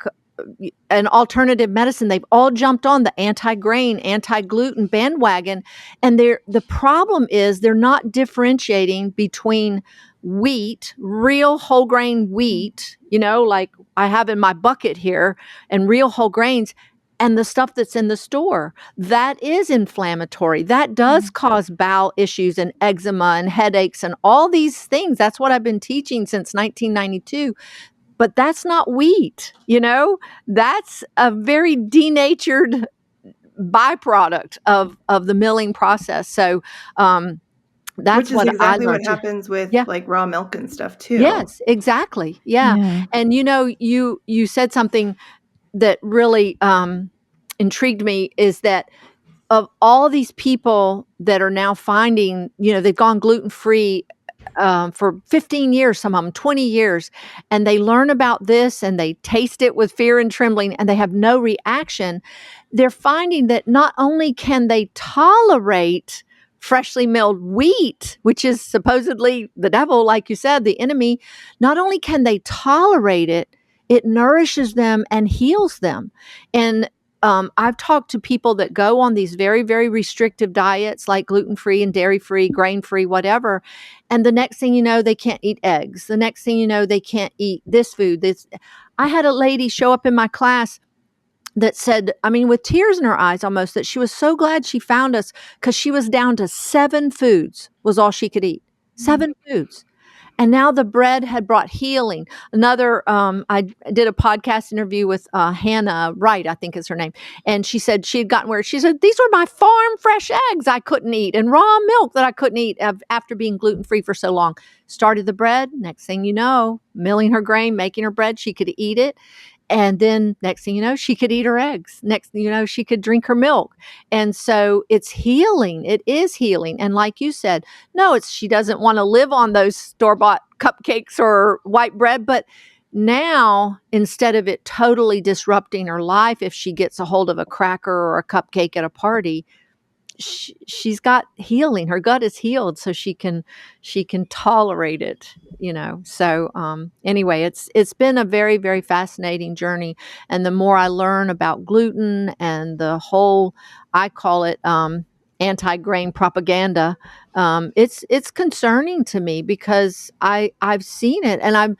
and alternative medicine, they've all jumped on the anti-grain, anti-gluten bandwagon. And the problem is they're not differentiating between wheat, real whole grain wheat, like I have in my bucket here, and real whole grains, and the stuff that's in the store. That is inflammatory. That does cause bowel issues and eczema and headaches and all these things. That's what I've been teaching since 1992. But that's not wheat, that's a very denatured byproduct of the milling process. So that's what exactly I learned. What happens with like raw milk and stuff too. Yes, exactly. Yeah. And you said something that really intrigued me, is that of all these people that are now finding, they've gone gluten-free for 15 years, some of them 20 years, and they learn about this and they taste it with fear and trembling and they have no reaction. They're finding that not only can they tolerate freshly milled wheat, which is supposedly the devil, like you said, the enemy, not only can they tolerate it, it nourishes them and heals them. And I've talked to people that go on these very, very restrictive diets, like gluten-free and dairy-free, grain-free, whatever. And the next thing you know, they can't eat eggs. The next thing you know, they can't eat this food. I had a lady show up in my class that said, with tears in her eyes almost, that she was so glad she found us because she was down to 7 foods was all she could eat. 7 foods. And now the bread had brought healing. Another, I did a podcast interview with Hannah Wright, I think is her name. And she said she had gotten where she said, these were my farm fresh eggs I couldn't eat and raw milk that I couldn't eat after being gluten-free for so long. Started the bread. Next thing you know, milling her grain, making her bread, she could eat it. And then next thing you know, she could eat her eggs. Next thing you know, she could drink her milk. And so it's healing. It is healing. And like you said, no, she doesn't want to live on those store-bought cupcakes or white bread. But now, instead of it totally disrupting her life, if she gets a hold of a cracker or a cupcake at a party, she's got healing. Her gut is healed, so she can tolerate it. So anyway, it's been a very, very fascinating journey. And the more I learn about gluten and the whole, I call it anti-grain propaganda, it's concerning to me because I've seen it, and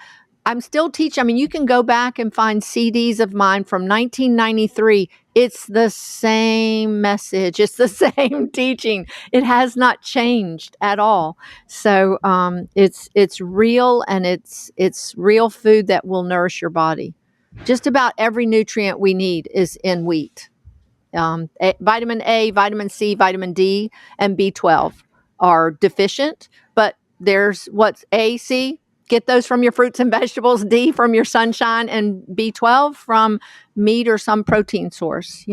I'm still teaching. I mean, you can go back and find CDs of mine from 1993. It's the same message. It's the same teaching. It has not changed at all. So it's real, and it's real food that will nourish your body. Just about every nutrient we need is in wheat. Vitamin A, vitamin C, vitamin D, and B12 are deficient, but there's what's A, C. Get those from your fruits and vegetables, D from your sunshine, and B12 from meat or some protein source,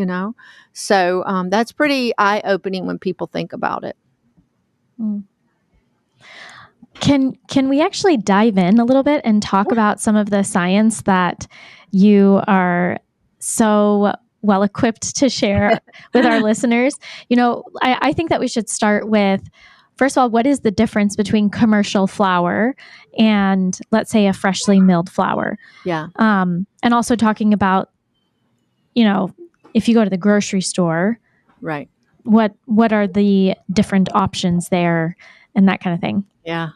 So that's pretty eye-opening when people think about it. Can we actually dive in a little bit and talk about some of the science that you are so well equipped to share with our listeners? I think that we should start with, first of all, what is the difference between commercial flour and, let's say, a freshly milled flour? Yeah. And also talking about, if you go to the grocery store, right, what are the different options there and that kind of thing? Yeah.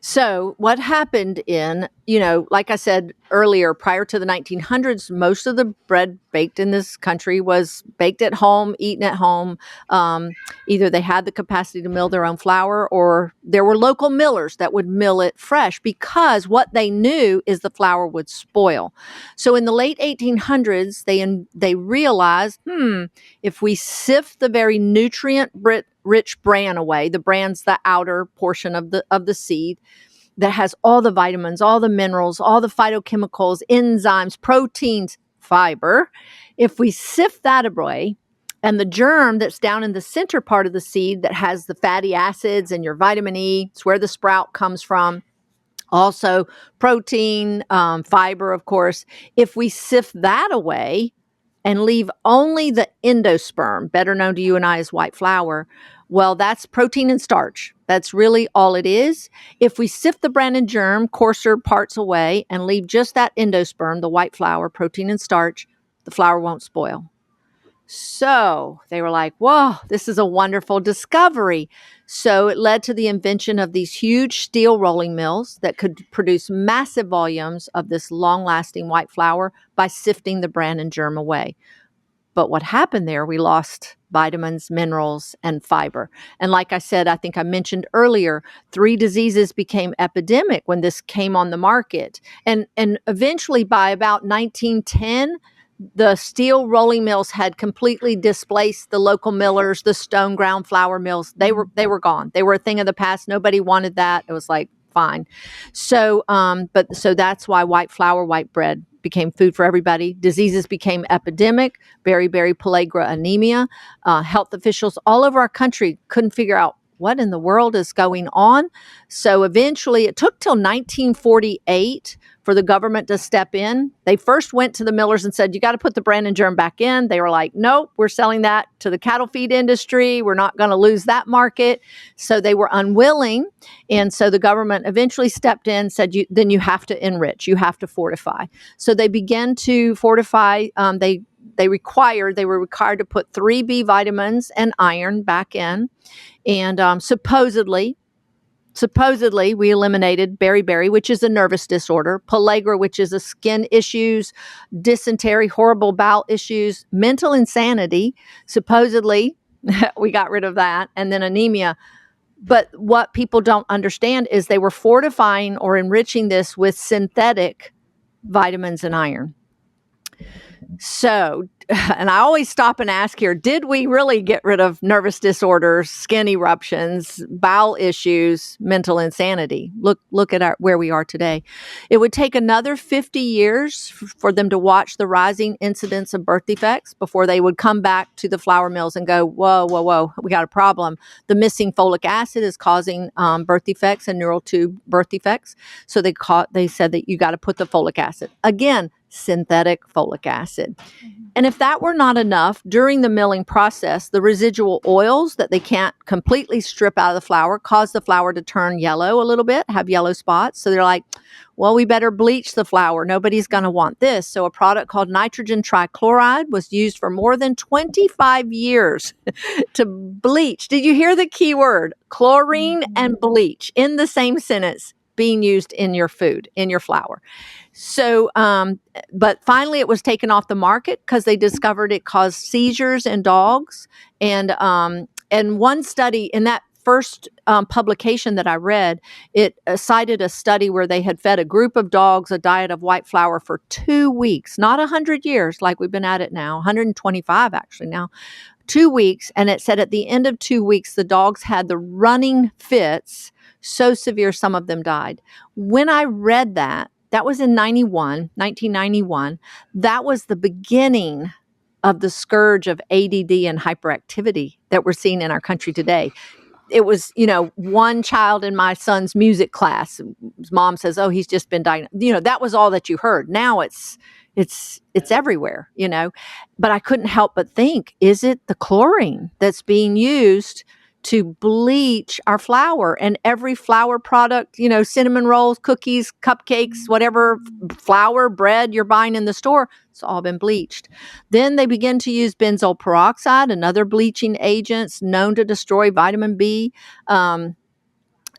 So what happened like I said earlier, prior to the 1900s, most of the bread baked in this country was baked at home, eaten at home. Either they had the capacity to mill their own flour, or there were local millers that would mill it fresh, because what they knew is the flour would spoil. So in the late 1800s, they realized, if we sift the very nutrient-rich bran away, the bran's the outer portion of the seed that has all the vitamins, all the minerals, all the phytochemicals, enzymes, proteins, fiber. If we sift that away, and the germ that's down in the center part of the seed that has the fatty acids and your vitamin E, it's where the sprout comes from. Also protein, fiber, of course. If we sift that away and leave only the endosperm, better known to you and I as white flour, well, that's protein and starch. That's really all it is. If we sift the bran and germ, coarser parts away, and leave just that endosperm, the white flour, protein and starch, the flour won't spoil. So they were like, whoa, this is a wonderful discovery. So it led to the invention of these huge steel rolling mills that could produce massive volumes of this long-lasting white flour by sifting the bran and germ away. But what happened there, we lost vitamins, minerals, and fiber. And like I said, I think I mentioned earlier, 3 diseases became epidemic when this came on the market. And eventually by about 1910, the steel rolling mills had completely displaced the local millers, the stone ground flour mills. They were gone. They were a thing of the past. Nobody wanted that. It was like, fine. So, so that's why white flour, white bread became food for everybody. Diseases became epidemic, beriberi pellagra anemia. Health officials all over our country couldn't figure out what in the world is going on. So eventually it took till 1948 for the government to step in. They first went to the millers and said, you got to put the bran and germ back in. They were like, nope, we're selling that to the cattle feed industry. We're not going to lose that market. So they were unwilling. And so the government eventually stepped in, said, then you have to enrich, you have to fortify. So they began to fortify. They were required to put 3 B vitamins and iron back in. And supposedly we eliminated beriberi, which is a nervous disorder, pellagra, which is a skin issues, dysentery, horrible bowel issues, mental insanity. Supposedly we got rid of that. And then anemia. But what people don't understand is they were fortifying or enriching this with synthetic vitamins and iron. So, and I always stop and ask here, did we really get rid of nervous disorders, skin eruptions, bowel issues, mental insanity? Look at where we are today. It would take another 50 years for them to watch the rising incidence of birth defects before they would come back to the flour mills and go, whoa, we got a problem. The missing folic acid is causing birth defects and neural tube birth defects. So they said that you got to put the folic acid. Again, synthetic folic acid. And if that were not enough, during the milling process, the residual oils that they can't completely strip out of the flour cause the flour to turn yellow a little bit, have yellow spots. So they're like, well, we better bleach the flour. Nobody's going to want this. So a product called nitrogen trichloride was used for more than 25 years to bleach. Did you hear the key word? Chlorine and bleach in the same sentence being used in your food, in your flour. So, but finally it was taken off the market because they discovered it caused seizures in dogs. And one study in that first publication that I read, it cited a study where they had fed a group of dogs a diet of white flour for 2 weeks, not 100 years like we've been at it now, 125 actually now, 2 weeks. And it said at the end of 2 weeks, the dogs had the running fits so severe, some of them died. When I read that was in 1991. That was the beginning of the scourge of ADD and hyperactivity that we're seeing in our country today. It was, one child in my son's music class. His mom says, "Oh, he's just been diagnosed." That was all that you heard. Now it's everywhere, But I couldn't help but think, is it the chlorine that's being used to bleach our flour? And every flour product, cinnamon rolls, cookies, cupcakes, whatever flour, bread you're buying in the store, it's all been bleached. Then they begin to use benzoyl peroxide and other bleaching agents known to destroy vitamin B.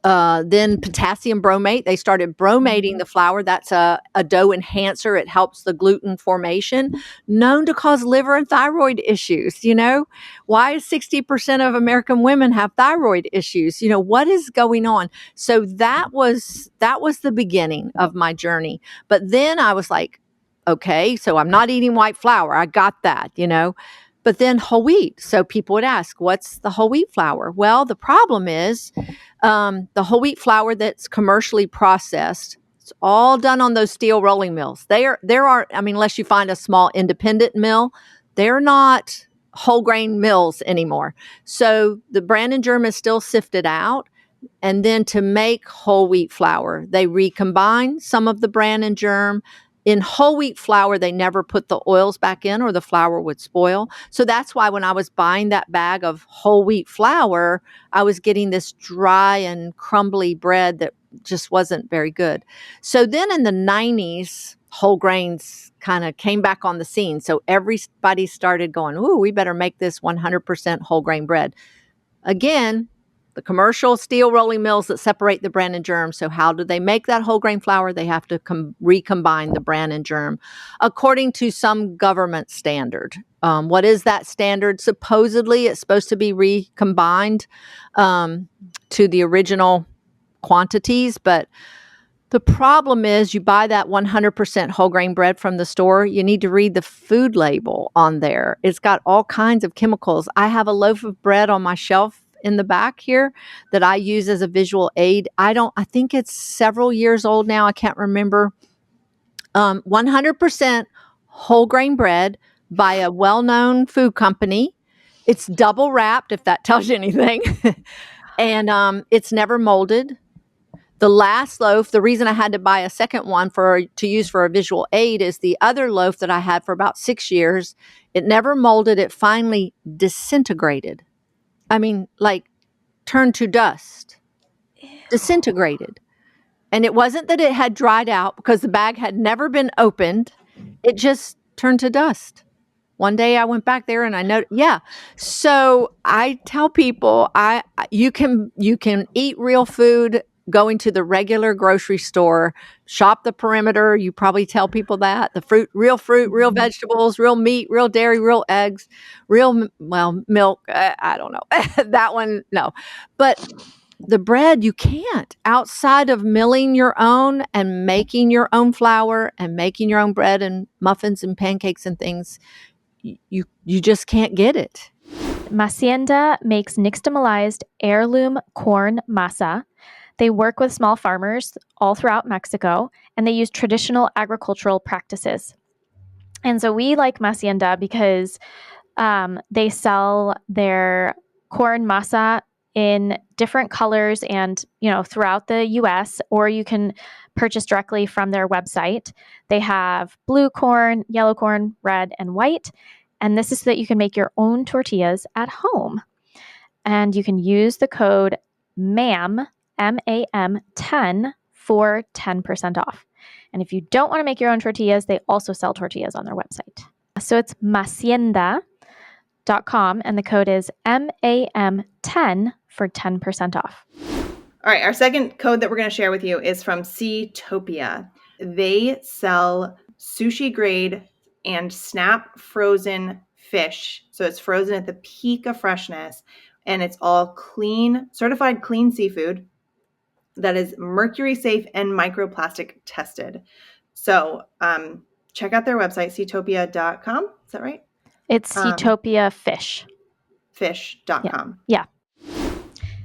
Then potassium bromate. They started bromating the flour. That's a dough enhancer. It helps the gluten formation, known to cause liver and thyroid issues. Why is 60% of American women have thyroid issues? What is going on? So that was the beginning of my journey. But then I was like, okay, so I'm not eating white flour. I got that, But then whole wheat. So people would ask, what's the whole wheat flour? Well, the problem is the whole wheat flour that's commercially processed, it's all done on those steel rolling mills. There are, unless you find a small independent mill, they're not whole grain mills anymore. So the bran and germ is still sifted out. And then to make whole wheat flour, they recombine some of the bran and germ. In whole wheat flour, they never put the oils back in or the flour would spoil. So that's why when I was buying that bag of whole wheat flour, I was getting this dry and crumbly bread that just wasn't very good. So then in the 90s, whole grains kind of came back on the scene. So everybody started going, ooh, we better make this 100% whole grain bread. Again, the commercial steel rolling mills that separate the bran and germ. So how do they make that whole grain flour? They have to recombine the bran and germ according to some government standard. What is that standard? Supposedly, it's supposed to be recombined to the original quantities, but the problem is you buy that 100% whole grain bread from the store, you need to read the food label on there. It's got all kinds of chemicals. I have a loaf of bread on my shelf in the back here that I use as a visual aid. I think it's several years old now. I can't remember. 100% whole grain bread by a well-known food company. It's double wrapped, if that tells you anything. And it's never molded. The last loaf, the reason I had to buy a second one to use for a visual aid is the other loaf that I had for about 6 years. It never molded. It finally disintegrated. Turned to dust, disintegrated. And it wasn't that it had dried out because the bag had never been opened. It just turned to dust. One day I went back there and I noticed, yeah. So I tell people, you can eat real food going to the regular grocery store, shop the perimeter. You probably tell people that the fruit, real vegetables, real meat, real dairy, real eggs, real, milk. I don't know that one. No, but the bread, you can't. Outside of milling your own and making your own flour and making your own bread and muffins and pancakes and things, you just can't get it. Macienda makes nixtamalized heirloom corn masa. They work with small farmers all throughout Mexico, and they use traditional agricultural practices. And so we like Macienda because they sell their corn masa in different colors and, throughout the US, or you can purchase directly from their website. They have blue corn, yellow corn, red, and white. And this is so that you can make your own tortillas at home. And you can use the code MAM, MAM 10 for 10% off. And if you don't want to make your own tortillas, they also sell tortillas on their website. So it's macienda.com, and the code is MAM10 for 10% off. All right, our second code that we're going to share with you is from Seatopia. They sell sushi grade and snap frozen fish. So it's frozen at the peak of freshness, and it's all clean, certified clean seafood that is mercury safe and microplastic tested. So check out their website, seatopia.com. Is that right? It's Seatopia Fish. Fish.com. Yeah.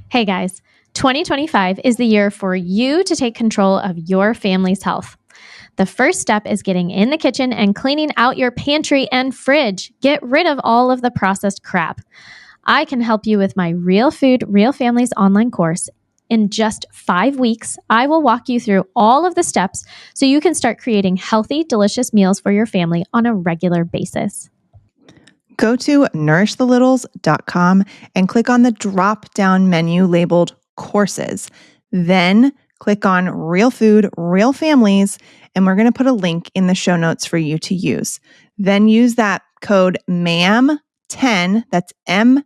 Hey guys, 2025 is the year for you to take control of your family's health. The first step is getting in the kitchen and cleaning out your pantry and fridge. Get rid of all of the processed crap. I can help you with my Real Food, Real Families online course. In just 5 weeks, I will walk you through all of the steps so you can start creating healthy, delicious meals for your family on a regular basis. Go to nourishthelittles.com and click on the drop-down menu labeled Courses. Then click on Real Food, Real Families, and we're going to put a link in the show notes for you to use. Then use that code MAM10, that's MAM10,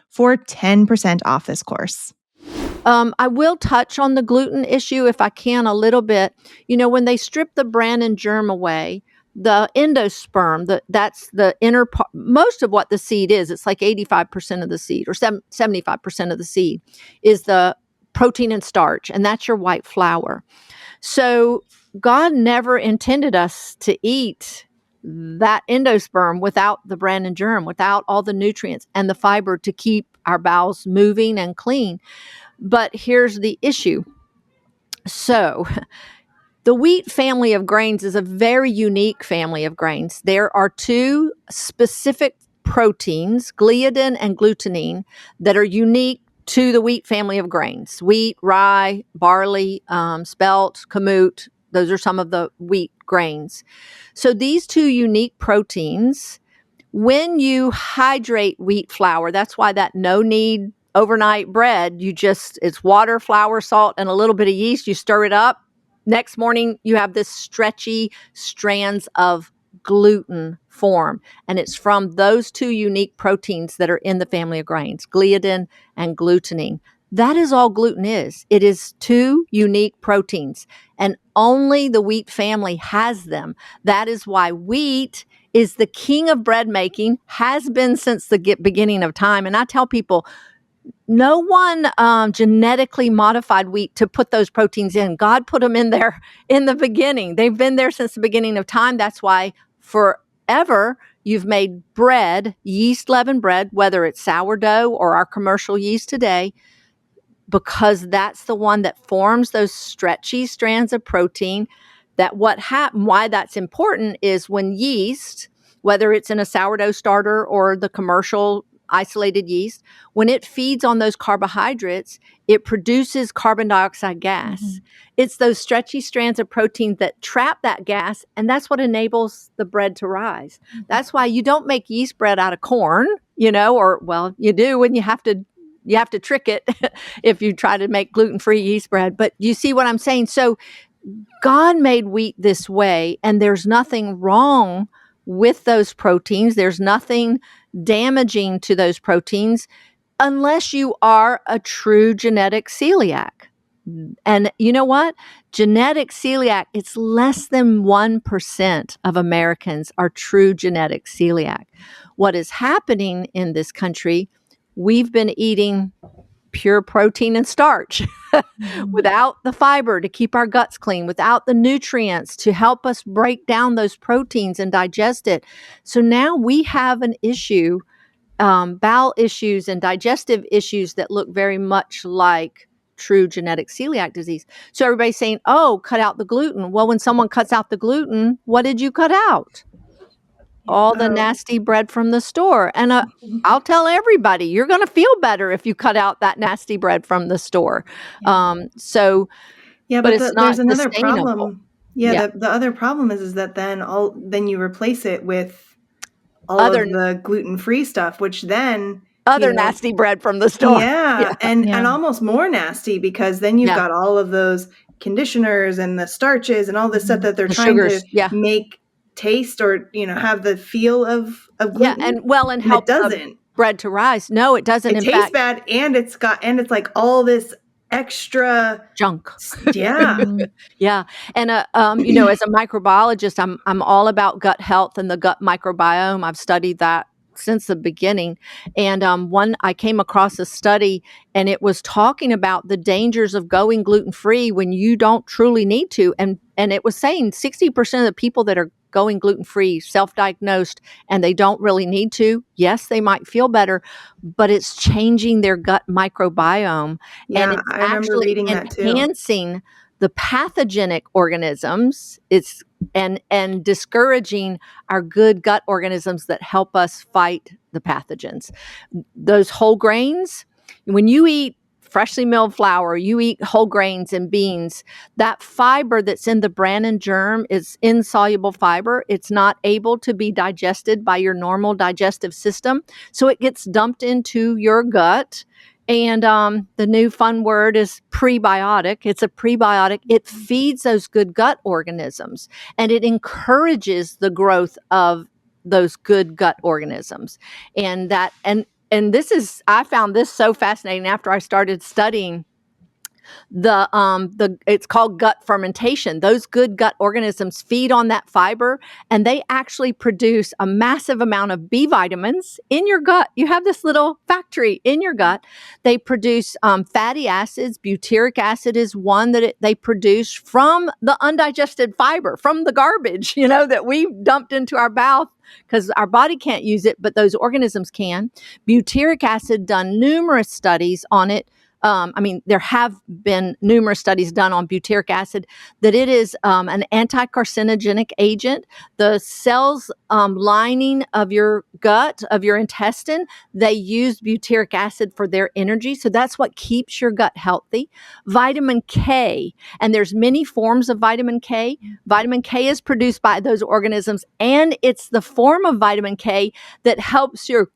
for 10% off this course. I will touch on the gluten issue if I can a little bit. When they strip the bran and germ away, the endosperm, that's the inner part, most of what the seed is. It's like 85% of the seed or 75% of the seed is the protein and starch, and that's your white flour. So God never intended us to eat that endosperm without the bran and germ, without all the nutrients and the fiber to keep our bowels moving and clean. But here's the issue. So the wheat family of grains is a very unique family of grains. There are two specific proteins, gliadin and glutenine, that are unique to the wheat family of grains. Wheat, rye, barley, spelt, kamut, those are some of the wheat grains. So these two unique proteins, when you hydrate wheat flour, that's why that no-knead overnight bread, it's water, flour, salt, and a little bit of yeast. You stir it up. Next morning, you have this stretchy strands of gluten form. And it's from those two unique proteins that are in the family of grains, gliadin and glutenine. That is all gluten is. It is two unique proteins, and only the wheat family has them. That is why wheat is the king of bread making, has been since the beginning of time. And I tell people, no one genetically modified wheat to put those proteins in. God put them in there in the beginning. They've been there since the beginning of time. That's why forever you've made bread, yeast leavened bread, whether it's sourdough or our commercial yeast today, because that's the one that forms those stretchy strands of protein. Why that's important is when yeast, whether it's in a sourdough starter or the commercial isolated yeast, when it feeds on those carbohydrates, it produces carbon dioxide gas. Mm-hmm. It's those stretchy strands of protein that trap that gas, and that's what enables the bread to rise. Mm-hmm. That's why you don't make yeast bread out of corn, you do when you have to trick it if you try to make gluten-free yeast bread. But you see what I'm saying? So God made wheat this way, and there's nothing wrong with those proteins. There's nothing damaging to those proteins unless you are a true genetic celiac. And you know what? Genetic celiac, it's less than 1% of Americans are true genetic celiac. What is happening in this country, we've been eating pure protein and starch without the fiber to keep our guts clean, without the nutrients to help us break down those proteins and digest it. So now we have an issue, bowel issues and digestive issues that look very much like true genetic celiac disease. So everybody's saying, oh, cut out the gluten. Well, when someone cuts out the gluten, what did you cut out? All the nasty bread from the store. And I'll tell everybody, you're going to feel better if you cut out that nasty bread from the store. Yeah. But it's not there's another sustainable. problem. The other problem is that then you replace it with all Other- of the gluten-free stuff, which then Other nasty bread from the store. And almost more nasty, because then you've got all of those conditioners and the starches and all this stuff that they're trying sugars, to make taste or have the feel of gluten. And help it doesn't. Bread to rise. No, it doesn't. It tastes bad, and it's like all this extra junk. Yeah. Yeah. And as a microbiologist, I'm all about gut health and the gut microbiome. I've studied that since the beginning. And I came across a study, and it was talking about the dangers of going gluten-free when you don't truly need to. And it was saying 60% of the people that are going gluten-free, self-diagnosed, and they don't really need to. Yes, they might feel better, but it's changing their gut microbiome. Yeah, and it's I remember reading that too. Enhancing the pathogenic organisms. It's and discouraging our good gut organisms that help us fight the pathogens. Those whole grains, when you eat freshly milled flour, you eat whole grains and beans, that fiber that's in the bran and germ is insoluble fiber. It's not able to be digested by your normal digestive system. So it gets dumped into your gut. And the new fun word is prebiotic. It's a prebiotic. It feeds those good gut organisms, and it encourages the growth of those good gut organisms. And I found this so fascinating after I started studying it's called gut fermentation. Those good gut organisms feed on that fiber, and they actually produce a massive amount of B vitamins in your gut. You have this little factory in your gut. They produce fatty acids. Butyric acid is one that they produce from the undigested fiber, from the garbage, that we've dumped into our mouth, because our body can't use it, but those organisms can. Butyric acid, done numerous studies on it. There have been numerous studies done on butyric acid, that it is an anti-carcinogenic agent. The cells lining of your gut, of your intestine, they use butyric acid for their energy. So that's what keeps your gut healthy. Vitamin K, and there's many forms of vitamin K. Vitamin K is produced by those organisms, and it's the form of vitamin K that helps your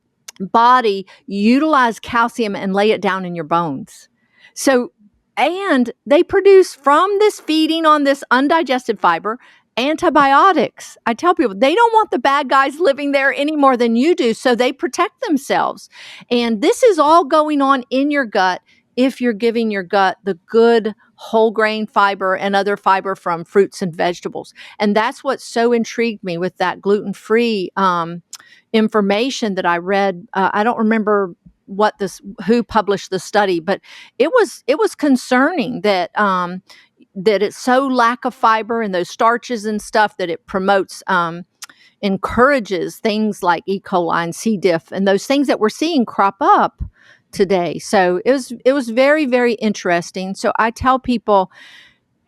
body utilize calcium and lay it down in your bones. So, and they produce from this feeding on this undigested fiber antibiotics. I tell people they don't want the bad guys living there any more than you do, so they protect themselves. And this is all going on in your gut if you're giving your gut the good whole grain fiber and other fiber from fruits and vegetables. And that's what so intrigued me with that gluten-free information that I read. I don't remember who published the study, but it was concerning that that it's so lack of fiber and those starches and stuff that it promotes, encourages things like E. coli and C. diff and those things that we're seeing crop up today. So it was very, very interesting. So I tell people,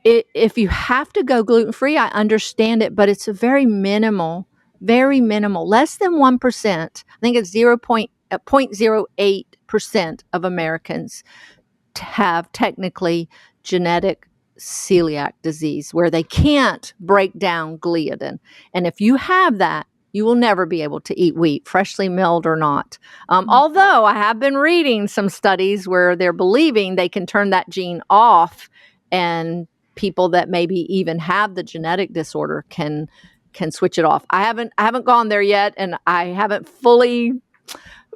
if you have to go gluten-free, I understand it, but it's a very minimal, less than 1%. I think it's 0.08% of Americans have technically genetic celiac disease, where they can't break down gluten. And if you have that, you will never be able to eat wheat, freshly milled or not. Although I have been reading some studies where they're believing they can turn that gene off, and people that maybe even have the genetic disorder can switch it off. I haven't gone there yet, and I haven't fully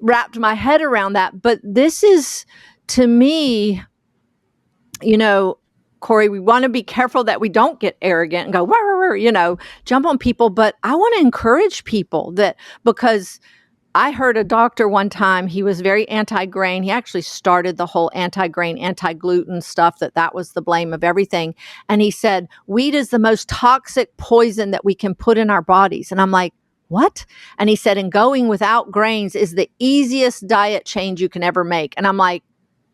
wrapped my head around that. But this is, to me, Corey, we want to be careful that we don't get arrogant and go, jump on people. But I want to encourage people that, because I heard a doctor one time, he was very anti-grain. He actually started the whole anti-grain, anti-gluten stuff, that was the blame of everything. And he said, wheat is the most toxic poison that we can put in our bodies. And I'm like, what? And he said, and going without grains is the easiest diet change you can ever make. And I'm like,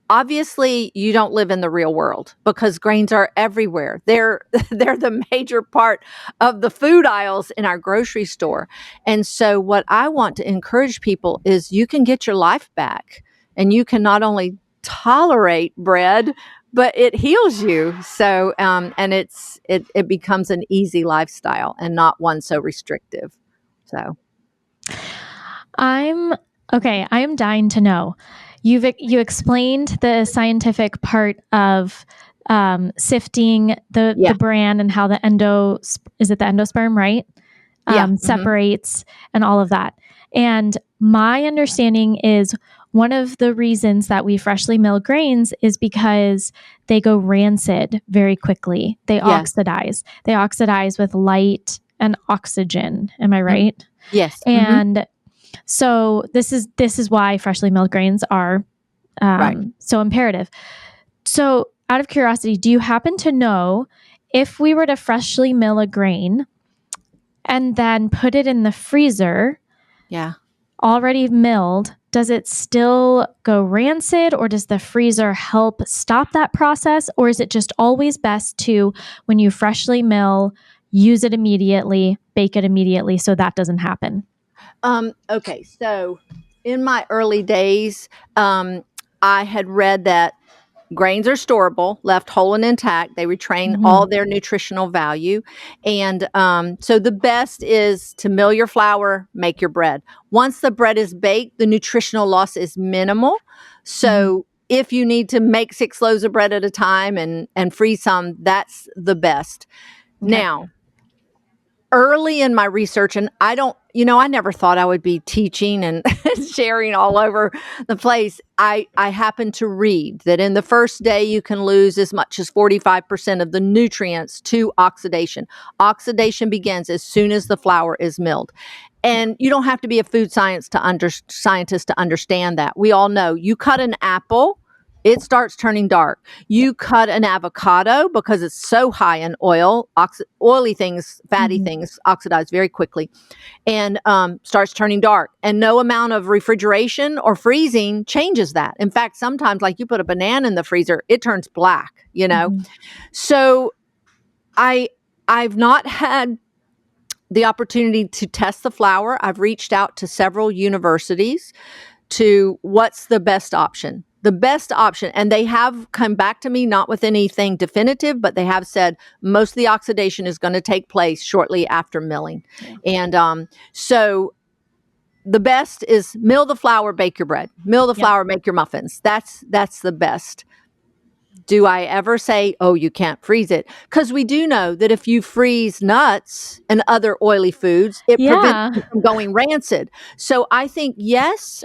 obviously you don't live in the real world, because grains are everywhere. They're the major part of the food aisles in our grocery store. And so what I want to encourage people is you can get your life back, and you can not only tolerate bread, but it heals you. So and it becomes an easy lifestyle and not one so restrictive. So I am dying to know. You explained the scientific part of sifting the bran and how the endosperm, right? Separates and all of that. And my understanding is one of the reasons that we freshly mill grains is because they go rancid very quickly. They oxidize. They oxidize with light and oxygen. Am I right? Yes. And so this is why freshly milled grains are so imperative. So out of curiosity, do you happen to know if we were to freshly mill a grain and then put it in the freezer, already milled, does it still go rancid, or does the freezer help stop that process? Or is it just always best to, when you freshly mill, use it immediately, bake it immediately so that doesn't happen? Okay, so in my early days, I had read that grains are storable, left whole and intact. They retain all their nutritional value. And so the best is to mill your flour, make your bread. Once the bread is baked, the nutritional loss is minimal. So if you need to make 6 loaves of bread at a time and freeze some, that's the best. Okay. Now, early in my research, and I never thought I would be teaching and sharing all over the place. I happened to read that in the first day, you can lose as much as 45% of the nutrients to oxidation. Oxidation begins as soon as the flour is milled. And you don't have to be a food scientist to understand that. We all know you cut an apple, it starts turning dark. You cut an avocado because it's so high in oil, oily things, fatty things oxidize very quickly, and starts turning dark. And no amount of refrigeration or freezing changes that. In fact, sometimes, like you put a banana in the freezer, it turns black, So I've not had the opportunity to test the flour. I've reached out to several universities to what's the best option. The best option, and they have come back to me, not with anything definitive, but they have said most of the oxidation is going to take place shortly after milling. Yeah. And so the best is mill the flour, bake your bread. Mill the flour, make your muffins. That's the best. Do I ever say, oh, you can't freeze it? Because we do know that if you freeze nuts and other oily foods, it prevents it from going rancid. So I think, yes,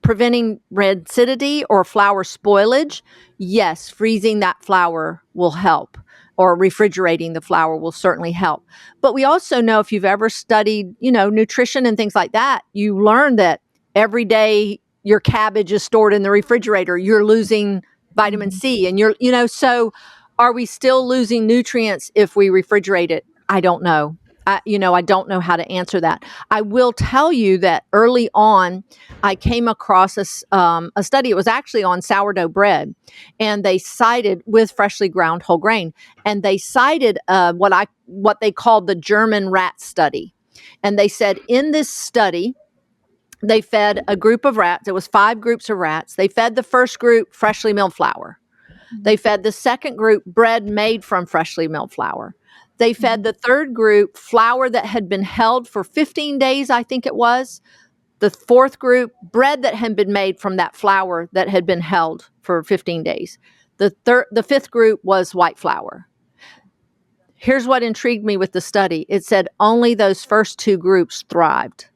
preventing rancidity or flour spoilage, yes, freezing that flour will help, or refrigerating the flour will certainly help. But we also know, if you've ever studied, nutrition and things like that, you learn that every day your cabbage is stored in the refrigerator, you're losing vitamin C, and so are we still losing nutrients if we refrigerate it? I don't know. I don't know how to answer that. I will tell you that early on, I came across a study. It was actually on sourdough bread, and they cited, with freshly ground whole grain, and they cited what they called the German rat study. And they said in this study, they fed a group of rats. It was 5 groups of rats. They fed the first group freshly milled flour. They fed the second group bread made from freshly milled flour. They fed the third group flour that had been held for 15 days, I think it was. The fourth group, bread that had been made from that flour that had been held for 15 days. The fifth group was white flour. Here's what intrigued me with the study. It said only those first 2 groups thrived.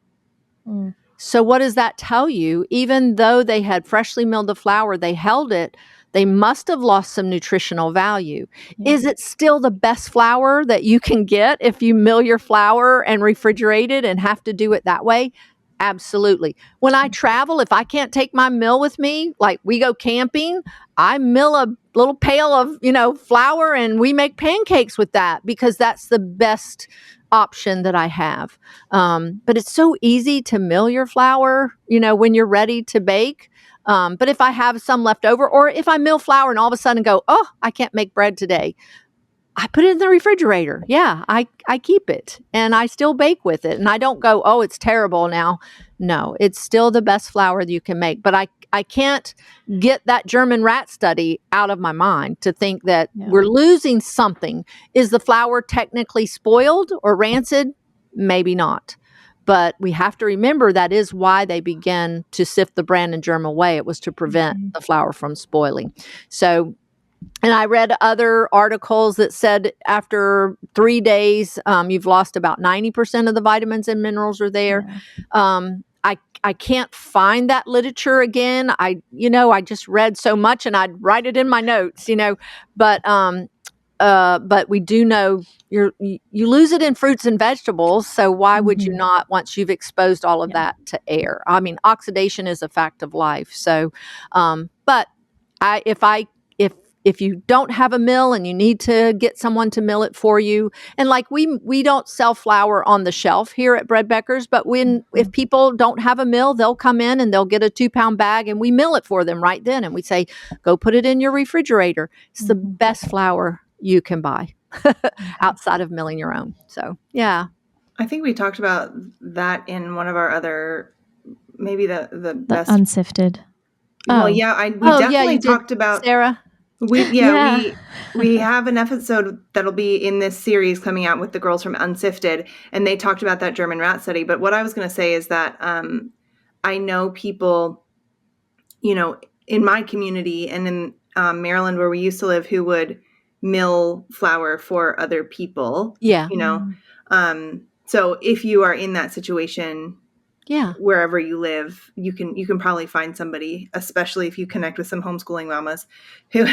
So what does that tell you? Even though they had freshly milled the flour, they held it, they must have lost some nutritional value. Yeah. Is it still the best flour that you can get if you mill your flour and refrigerate it and have to do it that way? Absolutely. When I travel, if I can't take my mill with me, like we go camping, I mill a little pail of, flour and we make pancakes with that because that's the best option that I have. But it's so easy to mill your flour, when you're ready to bake. But if I have some left over, or if I mill flour and all of a sudden go, oh, I can't make bread today, I put it in the refrigerator. Yeah, I keep it and I still bake with it. And I don't go, oh, it's terrible now. No, it's still the best flour that you can make. But I can't get that German rat study out of my mind to think that we're losing something. Is the flour technically spoiled or rancid? Maybe not. But we have to remember that is why they began to sift the bran and germ away. It was to prevent the flour from spoiling. So, and I read other articles that said after 3 days, you've lost about 90% of the vitamins and minerals are there. Yeah. I can't find that literature again. I just read so much and I'd write it in my notes, but we do know you lose it in fruits and vegetables. So why would you not, once you've exposed all of that to air? I mean, oxidation is a fact of life. So, but if you don't have a mill and you need to get someone to mill it for you, and like we don't sell flour on the shelf here at Bread Beckers, but if people don't have a mill, they'll come in and they'll get a 2-pound bag and we mill it for them right then. And we say, go put it in your refrigerator. It's the best flour you can buy outside of milling your own. So, yeah. I think we talked about that in one of our other, maybe the best unsifted. Well, yeah, we definitely talked about Sarah. We have an episode that'll be in this series coming out with the girls from Unsifted, and they talked about that German rat study. But what I was going to say is that I know people, in my community and in Maryland where we used to live, who would mill flour for other people. Yeah. So if you are in that situation, yeah, wherever you live, you can probably find somebody, especially if you connect with some homeschooling mamas who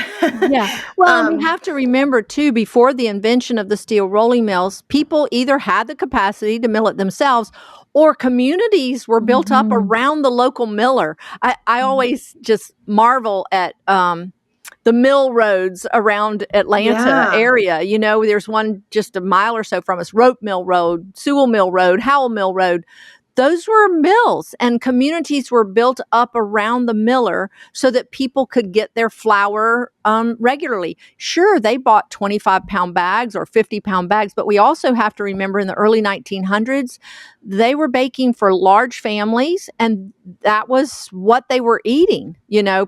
Well, and we have to remember too, before the invention of the steel rolling mills, people either had the capacity to mill it themselves or communities were built up around the local miller. I always just marvel at the mill roads around Atlanta area. There's one just a mile or so from us, Rope Mill Road, Sewell Mill Road, Howell Mill Road. Those were mills, and communities were built up around the miller so that people could get their flour regularly. Sure, they bought 25-pound bags or 50-pound bags, but we also have to remember in the early 1900s, they were baking for large families, and that was what they were eating,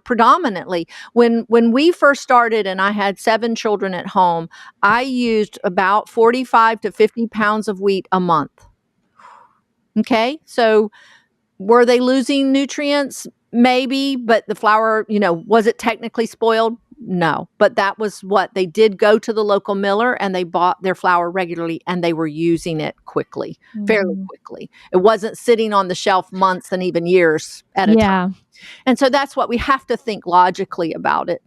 predominantly. When we first started and I had 7 children at home, I used about 45 to 50 pounds of wheat a month. Okay, so were they losing nutrients? Maybe, but the flour, was it technically spoiled? No, but that was what they did. Go to the local miller and they bought their flour regularly and they were using it quickly, fairly quickly. It wasn't sitting on the shelf months and even years at a time. And so that's what we have to think logically about it,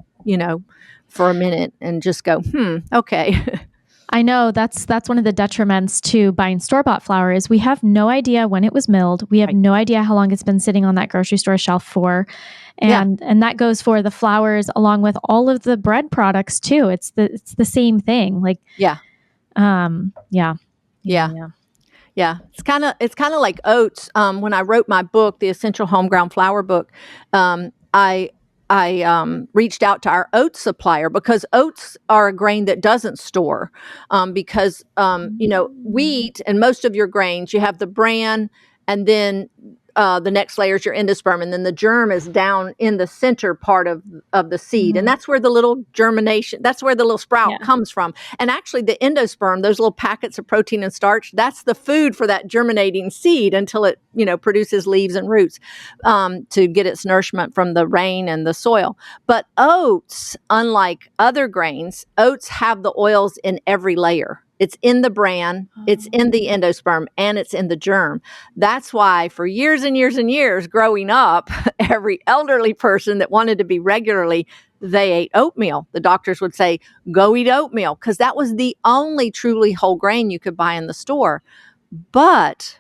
for a minute and just go, okay. I know that's one of the detriments to buying store-bought flour is we have no idea when it was milled. We have no idea how long it's been sitting on that grocery store shelf for. And that goes for the flours along with all of the bread products too. It's the same thing. Like Yeah. It's kind of like oats. When I wrote my book, the Essential Homegrown Flour book, I reached out to our oats supplier because oats are a grain that doesn't store because, wheat and most of your grains, you have the bran and then the next layer is your endosperm, and then the germ is down in the center part of the seed. And that's where the little germination, that's where the little sprout comes from. And actually the endosperm, those little packets of protein and starch, that's the food for that germinating seed until it, produces leaves and roots to get its nourishment from the rain and the soil. But oats, unlike other grains, oats have the oils in every layer. It's in the bran, it's in the endosperm, and it's in the germ. That's why for years and years and years growing up, every elderly person that wanted to be regularly, they ate oatmeal. The doctors would say, go eat oatmeal, because that was the only truly whole grain you could buy in the store. But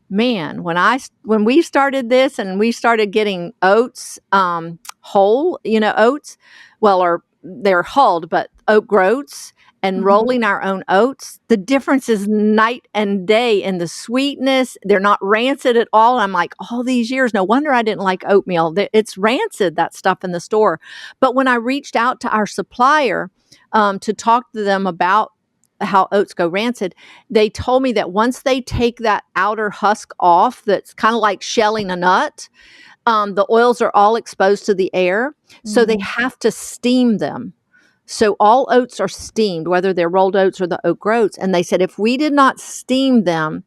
man, when we started this and we started getting oats, whole, oats, well, or they're hulled, but oat groats and rolling our own oats, the difference is night and day in the sweetness. They're not rancid at all. I'm like, all these years, no wonder I didn't like oatmeal. It's rancid, that stuff in the store. But when I reached out to our supplier to talk to them about how oats go rancid, they told me that once they take that outer husk off, that's kind of like shelling a nut, the oils are all exposed to the air. So they have to steam them. So all oats are steamed, whether they're rolled oats or the oat groats. And they said if we did not steam them,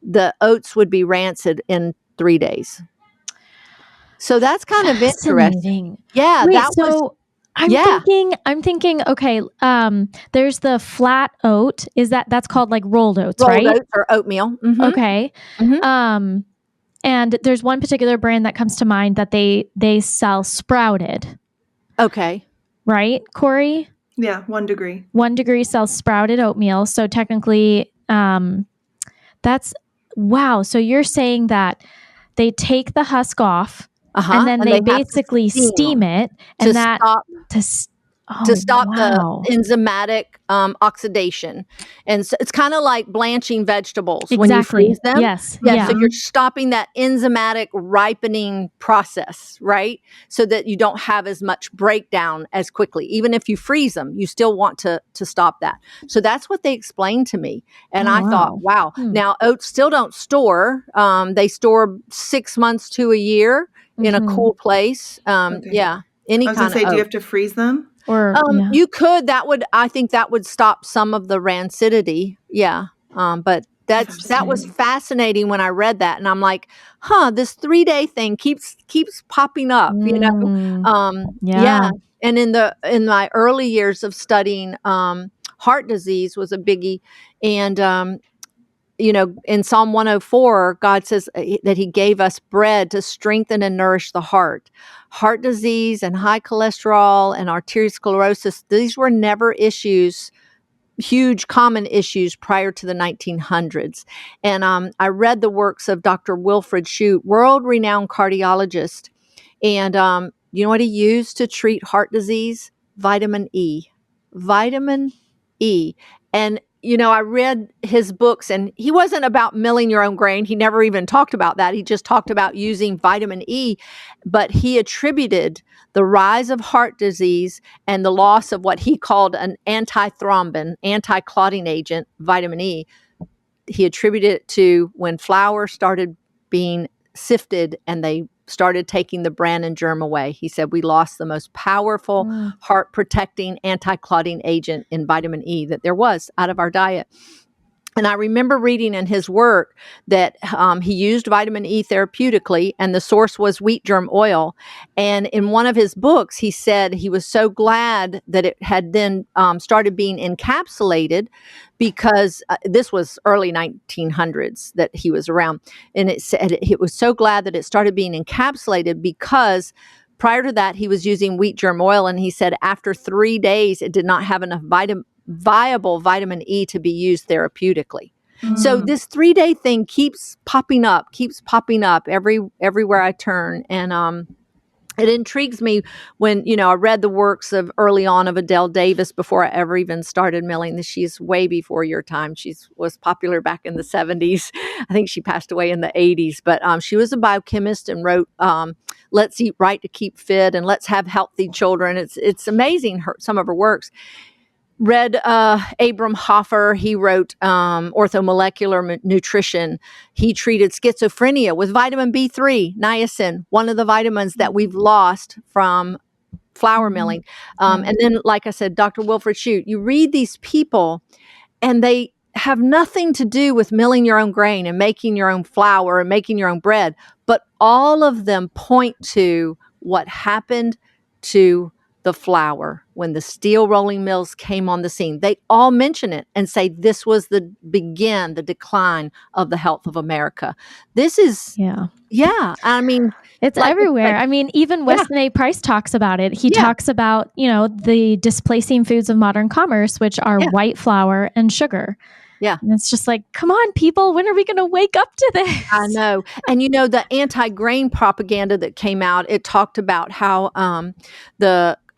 the oats would be rancid in 3 days. So that's kind of interesting. Yeah, Wait, that was. so I'm thinking, okay, there's the flat oat. That's called like rolled oats, Rolled right? oats or oatmeal. Mm-hmm. Okay. Mm-hmm. And there's one particular brand that comes to mind that they sell sprouted. Okay. Right, Corey? Yeah, 1 degree. 1 degree sells sprouted oatmeal. So technically, that's, wow. So you're saying that they take the husk off and then they basically steam it and to stop the enzymatic oxidation. And so it's kind of like blanching vegetables when you freeze them. Yes. Yeah. So you're stopping that enzymatic ripening process, right? So that you don't have as much breakdown as quickly. Even if you freeze them, you still want to stop that. So that's what they explained to me. And I thought, wow. Now, oats still don't store. They store 6 months to a year in a cool place. Yeah. Any I was kind gonna say, of do you have to freeze them? Or you could. I think that would stop some of the rancidity. Yeah. But that was fascinating when I read that, and I'm like, this 3-day thing keeps popping up, Yeah. And in my early years of studying heart disease was a biggie, and in Psalm 104, God says that he gave us bread to strengthen and nourish the heart. Heart disease and high cholesterol and arteriosclerosis, these were never huge common issues prior to the 1900s. And I read the works of Dr. Wilfred Shute, world-renowned cardiologist. And you know what he used to treat heart disease? Vitamin E. Vitamin E. And I read his books, and he wasn't about milling your own grain. He never even talked about that. He just talked about using vitamin E, but he attributed the rise of heart disease and the loss of what he called an antithrombin, anti-clotting agent, vitamin E. He attributed it to when flour started being sifted and they started taking the bran and germ away. He said we lost the most powerful heart protecting anti-clotting agent in vitamin E that there was out of our diet. And I remember reading in his work that he used vitamin E therapeutically, and the source was wheat germ oil. And in one of his books, he said he was so glad that it had then started being encapsulated, because this was early 1900s that he was around. And it said it was so glad that it started being encapsulated, because prior to that, he was using wheat germ oil. And he said after 3 days, it did not have enough viable vitamin E to be used therapeutically. So this 3-day thing keeps popping up everywhere I turn. And it intrigues me when, I read the works of early on of Adele Davis before I ever even started milling. She's way before your time. She was popular back in the 70s. I think she passed away in the 80s, but she was a biochemist and wrote, Let's Eat Right to Keep Fit and Let's Have Healthy Children. It's amazing, some of her works. Read Abram Hoffer. He wrote Orthomolecular Nutrition. He treated schizophrenia with vitamin B3, niacin, one of the vitamins that we've lost from flour milling. And then, like I said, Dr. Wilfred Shute, you read these people and they have nothing to do with milling your own grain and making your own flour and making your own bread, but all of them point to what happened to the flour when the steel rolling mills came on the scene. They all mention it and say this was the decline of the health of America. This is, I mean, it's everywhere. I mean, even Weston A. Price talks about it. He talks about, the displacing foods of modern commerce, which are white flour and sugar. Yeah. And it's just like, come on, people, when are we going to wake up to this? I know. And the anti-grain propaganda that came out, it talked about how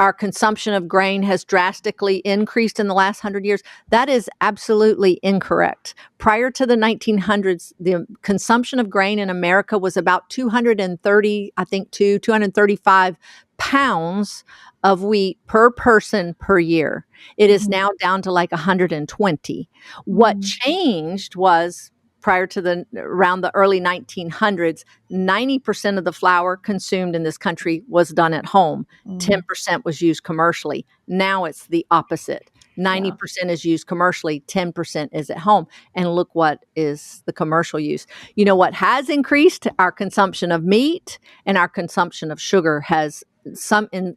our consumption of grain has drastically increased in the last 100 years. That is absolutely incorrect. Prior to the 1900s, the consumption of grain in America was about 235 pounds of wheat per person per year. It is now down to like 120. What changed was prior to around the early 1900s, 90% of the flour consumed in this country was done at home. 10% was used commercially. Now it's the opposite. 90% is used commercially, 10% is at home. And look what is the commercial use. You know what has increased? Our consumption of meat and our consumption of sugar has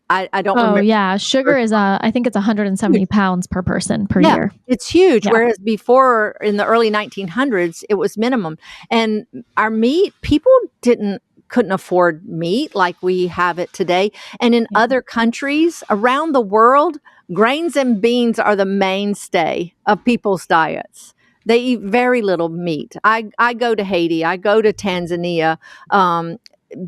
I don't remember. Yeah. Sugar is, I think it's 170 pounds per person per year. It's huge. Yeah. Whereas before in the early 1900s, it was minimum. And our meat, people couldn't afford meat like we have it today. And in other countries around the world, grains and beans are the mainstay of people's diets. They eat very little meat. I go to Haiti. I go to Tanzania.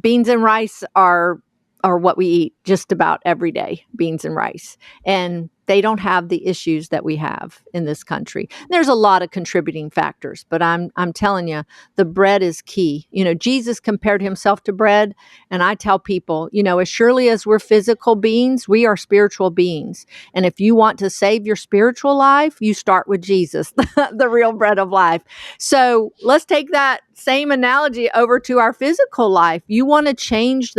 Beans and rice are what we eat just about every day, beans and rice. And they don't have the issues that we have in this country. There's a lot of contributing factors, but I'm telling you, the bread is key. Jesus compared himself to bread, and I tell people, as surely as we're physical beings, we are spiritual beings. And if you want to save your spiritual life, you start with Jesus, the real bread of life. So let's take that same analogy over to our physical life. You want to change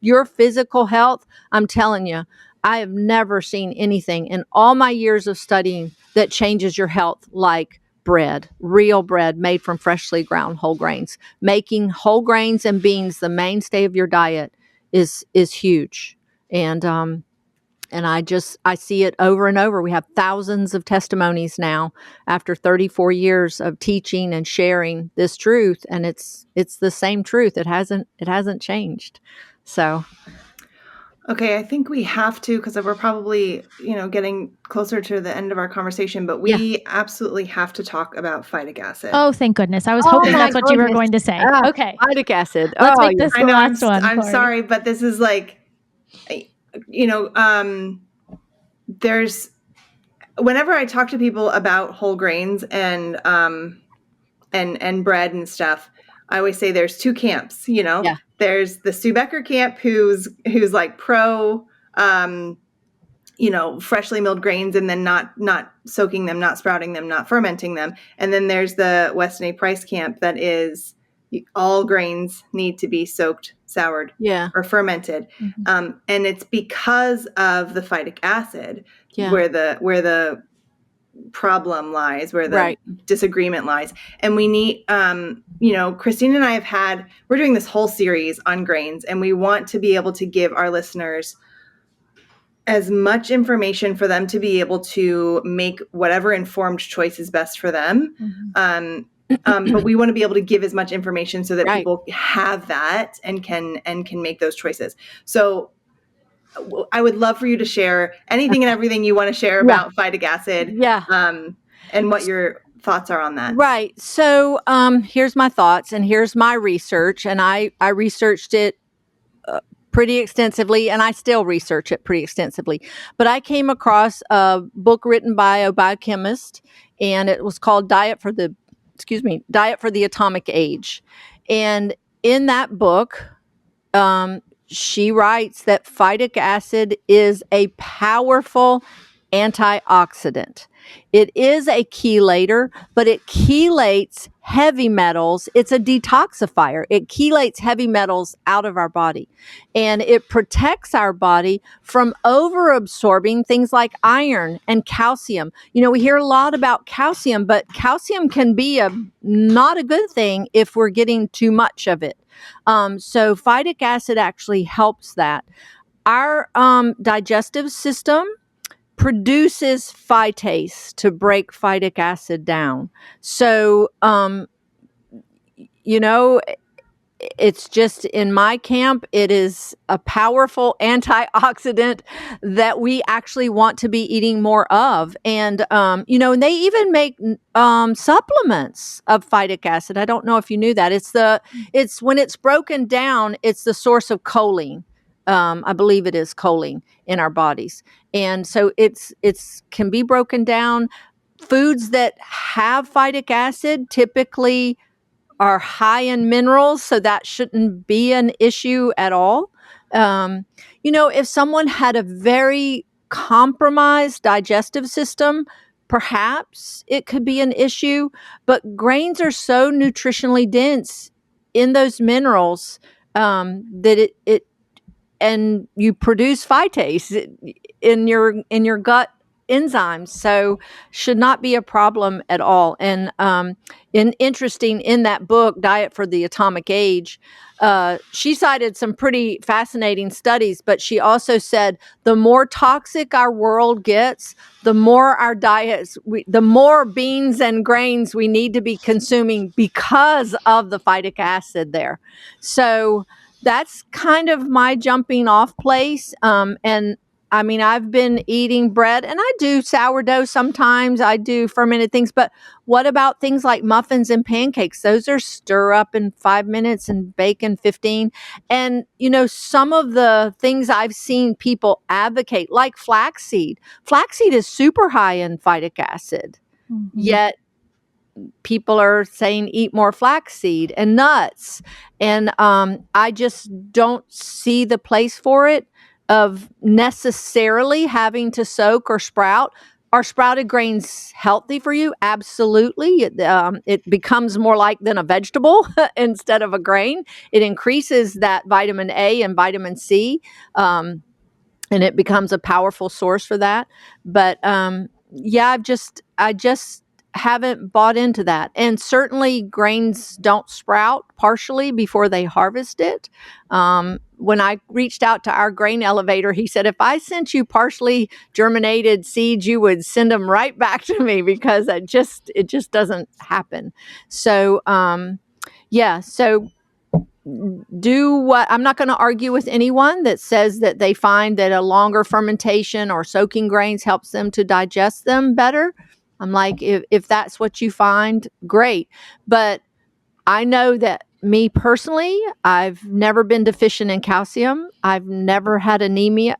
your physical health? I'm telling you, I have never seen anything in all my years of studying that changes your health like bread, real bread made from freshly ground whole grains. Making whole grains and beans the mainstay of your diet is huge. And I see it over and over. We have thousands of testimonies now after 34 years of teaching and sharing this truth, and it's the same truth. It hasn't changed. So okay, I think we have to, because we're probably, getting closer to the end of our conversation, but we absolutely have to talk about phytic acid. Oh, thank goodness. I was hoping that's what you were going to say. Okay. Phytic acid. Let's make this the last one. I'm sorry, but this is like, there's, whenever I talk to people about whole grains and bread and stuff, I always say there's two camps, There's the Sue Becker camp who's like pro, freshly milled grains and then not soaking them, not sprouting them, not fermenting them. And then there's the Weston A. Price camp that is all grains need to be soaked, soured, or fermented. Mm-hmm. And it's because of the phytic acid where the problem lies, where the disagreement lies. And we need, Christine and I we're doing this whole series on grains, and we want to be able to give our listeners as much information for them to be able to make whatever informed choice is best for them. Mm-hmm. But we want to be able to give as much information so that people have that and can make those choices. So I would love for you to share anything and everything you want to share about phytic acid. And what your thoughts are on that. Right. So here's my thoughts and here's my research. And I researched it pretty extensively, and I still research it pretty extensively. But I came across a book written by a biochemist, and it was called Diet for the Atomic Age. And in that book, she writes that phytic acid is a powerful antioxidant. It is a chelator, but it chelates heavy metals. It's a detoxifier. It chelates heavy metals out of our body, and it protects our body from overabsorbing things like iron and calcium. We hear a lot about calcium, but calcium can be not a good thing if we're getting too much of it. So phytic acid actually helps that. Our digestive system produces phytase to break phytic acid down. So, it's just in my camp, it is a powerful antioxidant that we actually want to be eating more of. And, and they even make supplements of phytic acid. I don't know if you knew that. It's when it's broken down, it's the source of choline. I believe it is choline in our bodies. And so it's can be broken down. Foods that have phytic acid typically are high in minerals, so that shouldn't be an issue at all. If someone had a very compromised digestive system, perhaps it could be an issue, but grains are so nutritionally dense in those minerals that it and you produce phytase in your gut enzymes, so should not be a problem at all. And interesting, in that book, Diet for the Atomic Age, she cited some pretty fascinating studies, but she also said the more toxic our world gets, the more our diets, the more beans and grains we need to be consuming because of the phytic acid there. So that's kind of my jumping off place. And I mean, I've been eating bread, and I do sourdough sometimes. I do fermented things. But what about things like muffins and pancakes? Those are stir up in 5 minutes and bake in 15. And, some of the things I've seen people advocate, like flaxseed. Flaxseed is super high in phytic acid. Mm-hmm. Yet people are saying eat more flaxseed and nuts. And I just don't see the place for it of necessarily having to soak or sprout. Are sprouted grains healthy for you? Absolutely. It becomes more like than a vegetable instead of a grain. It increases that vitamin A and vitamin C, and it becomes a powerful source for that. But I just haven't bought into that. And certainly grains don't sprout partially before they harvest it. When I reached out to our grain elevator, he said, if I sent you partially germinated seeds, you would send them right back to me, because it just doesn't happen. So, so do what I'm not going to argue with anyone that says that they find that a longer fermentation or soaking grains helps them to digest them better. I'm like, if that's what you find, great. But I know that me personally, I've never been deficient in calcium. I've never had anemia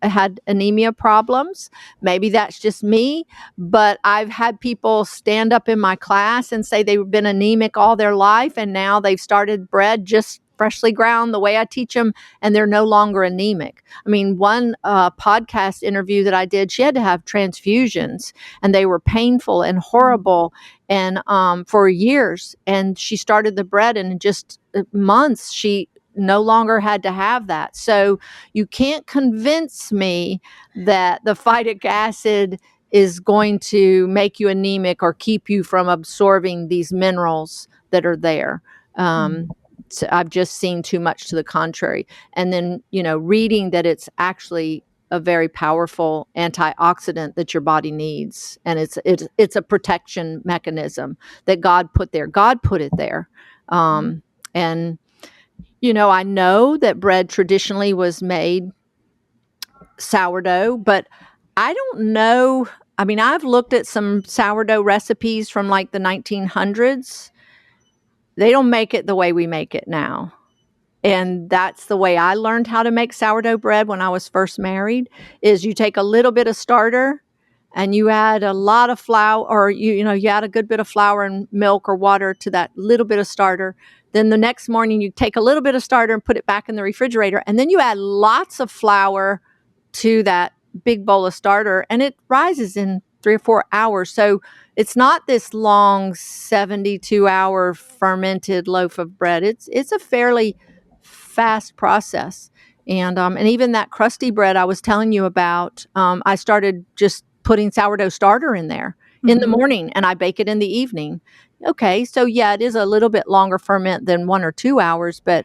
problems. Maybe that's just me, but I've had people stand up in my class and say they've been anemic all their life, and now they've started bread just freshly ground the way I teach them, and they're no longer anemic. I mean, one podcast interview that I did, she had to have transfusions, and they were painful and horrible, and for years. And she started the bread, and in just months, she no longer had to have that. So you can't convince me that the phytic acid is going to make you anemic or keep you from absorbing these minerals that are there. So I've just seen too much to the contrary. And then, reading that it's actually a very powerful antioxidant that your body needs. And it's a protection mechanism that God put there. God put it there. And, I know that bread traditionally was made sourdough, but I don't know. I mean, I've looked at some sourdough recipes from like the 1900s. They don't make it the way we make it now. And that's the way I learned how to make sourdough bread when I was first married, is you take a little bit of starter and you add a lot of flour, or you add a good bit of flour and milk or water to that little bit of starter. Then the next morning you take a little bit of starter and put it back in the refrigerator, and then you add lots of flour to that big bowl of starter, and it rises in 3 or 4 hours. So it's not this long 72-hour fermented loaf of bread. It's a fairly fast process. And even that crusty bread I was telling you about, I started just putting sourdough starter in there in the morning, and I bake it in the evening. Okay, so yeah, it is a little bit longer ferment than 1 or 2 hours, but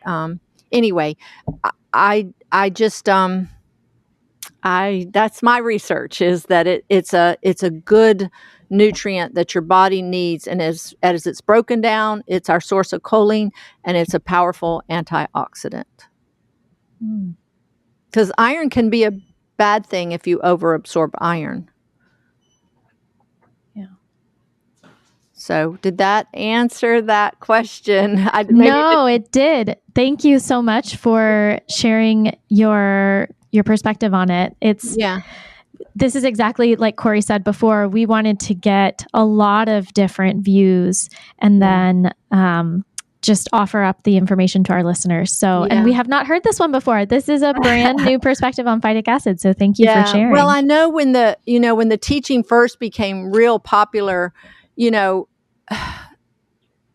anyway, I just that's my research, is that it's a good nutrient that your body needs. And as it's broken down, it's our source of choline, and it's a powerful antioxidant. Because iron can be a bad thing if you overabsorb iron. Yeah. So did that answer that question? No, it did. Thank you so much for sharing your perspective on it. This is exactly like Corey said before. We wanted to get a lot of different views and then just offer up the information to our listeners. So, and we have not heard this one before. This is a brand new perspective on phytic acid. So thank you for sharing. Well, I know when the teaching first became real popular,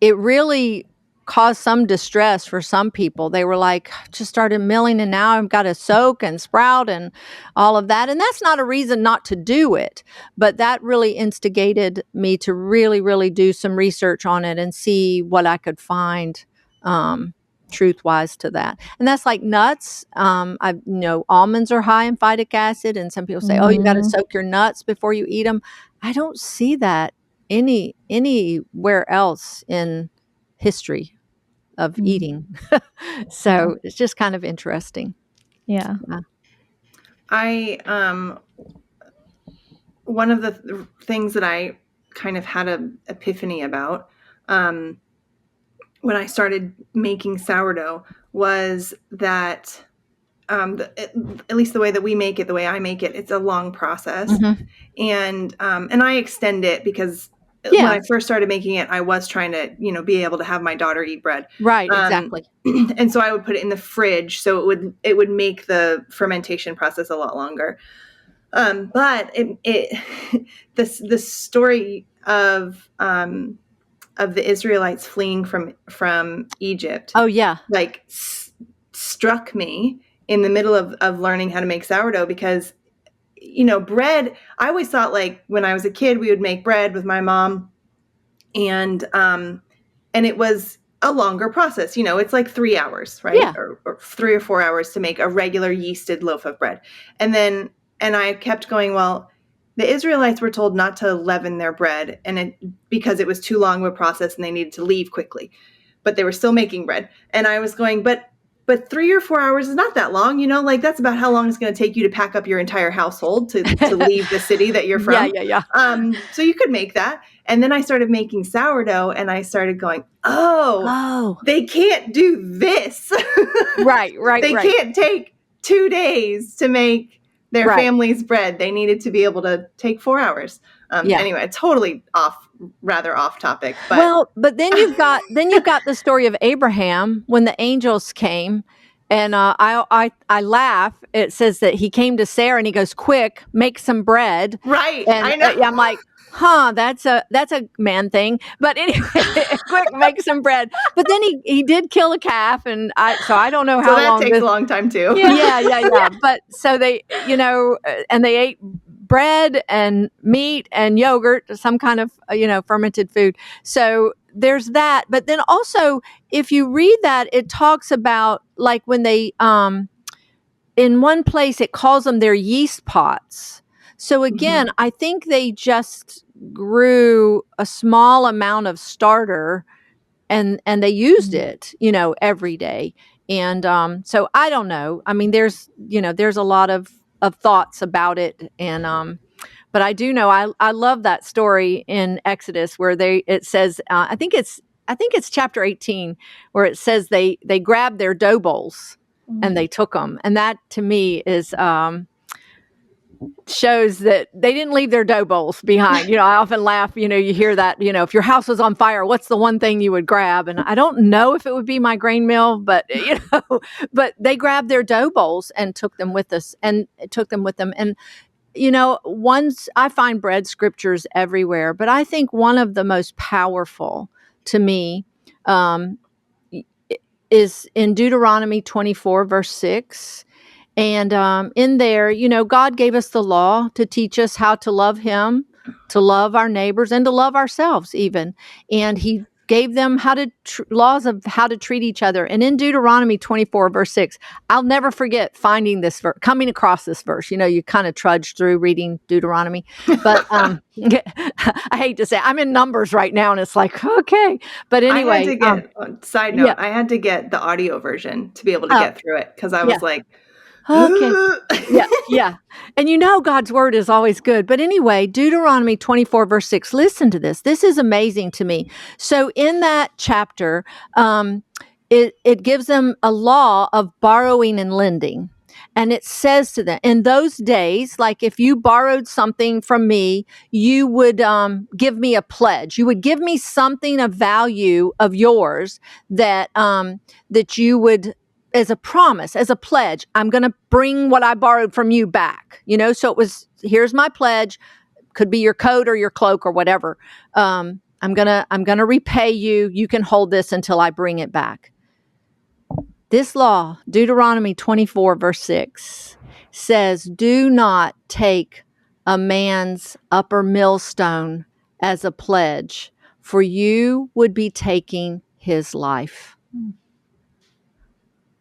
it really caused some distress for some people. They were like, just started milling, and now I've got to soak and sprout and all of that. And that's not a reason not to do it, but that really instigated me to really, really do some research on it and see what I could find truth-wise to that. And that's like nuts. Almonds are high in phytic acid, and some people say, oh, you got to soak your nuts before you eat them. I don't see that anywhere else in history of eating. So it's just kind of interesting. Yeah. One of the things that I kind of had an epiphany about when I started making sourdough was that at least the way that we make it, the way I make it, it's a long process. And I extend it because when I first started making it, I was trying to, be able to have my daughter eat bread. Right, exactly. And so I would put it in the fridge, so it would make the fermentation process a lot longer. But the story of the Israelites fleeing from Egypt. Oh yeah, struck me in the middle of learning how to make sourdough, because bread, I always thought, like, when I was a kid, we would make bread with my mom, and it was a longer process. It's like 3 hours, right? Yeah. Or 3 or 4 hours to make a regular yeasted loaf of bread. And I kept going, well, the Israelites were told not to leaven their bread because it was too long of a process and they needed to leave quickly, but they were still making bread. And I was going, but 3 or 4 hours is not that long, like that's about how long it's going to take you to pack up your entire household to leave the city that you're from. Yeah. So you could make that. And then I started making sourdough, and I started going, oh, they can't do this. Right. They can't take 2 days to make their family's bread. They needed to be able to take 4 hours. Anyway, totally rather off topic. But then you've got the story of Abraham when the angels came, and I laugh. It says that he came to Sarah and he goes, "Quick, make some bread." Right. And I know. I'm like, that's a man thing. But anyway, quick, make some bread. But then he did kill a calf, and I don't know how long. So that takes a long time too. Yeah. But so they, and they ate bread and meat and yogurt, some kind of, fermented food. So there's that. But then also, if you read that, it talks about, like, when they, in one place, it calls them their yeast pots. So again, I think they just grew a small amount of starter and they used it, every day. And so I don't know. I mean, there's a lot of thoughts about it. And but I do know I love that story in Exodus where it says, I think it's chapter 18, where it says they grabbed their dough bowls and they took them. And that to me is shows that they didn't leave their dough bowls behind. I often laugh, you hear that, if your house was on fire, what's the one thing you would grab? And I don't know if it would be my grain mill, but, but they grabbed their dough bowls and took them with them. And, I find bread scriptures everywhere, but I think one of the most powerful to me is in Deuteronomy 24, verse 6. And in there, God gave us the law to teach us how to love him, to love our neighbors, and to love ourselves even. And he gave them laws of how to treat each other. And in Deuteronomy 24, verse 6, I'll never forget finding this verse, coming across this verse. You kind of trudge through reading Deuteronomy. But I hate to say, I'm in Numbers right now, and it's like, okay. But anyway. I had to get, side note, I had to get the audio version to be able to get through it, because I was like, okay. Yeah. And God's word is always good. But anyway, Deuteronomy 24, verse 6, listen to this. This is amazing to me. So in that chapter, it gives them a law of borrowing and lending. And it says to them, in those days, like if you borrowed something from me, you would give me a pledge. You would give me something of value of yours that you would, as a promise, as a pledge, I'm going to bring what I borrowed from you back. So it was, here's my pledge. Could be your coat or your cloak or whatever. I'm gonna repay you. You can hold this until I bring it back. This law, Deuteronomy 24, verse 6, says, do not take a man's upper millstone as a pledge, for you would be taking his life.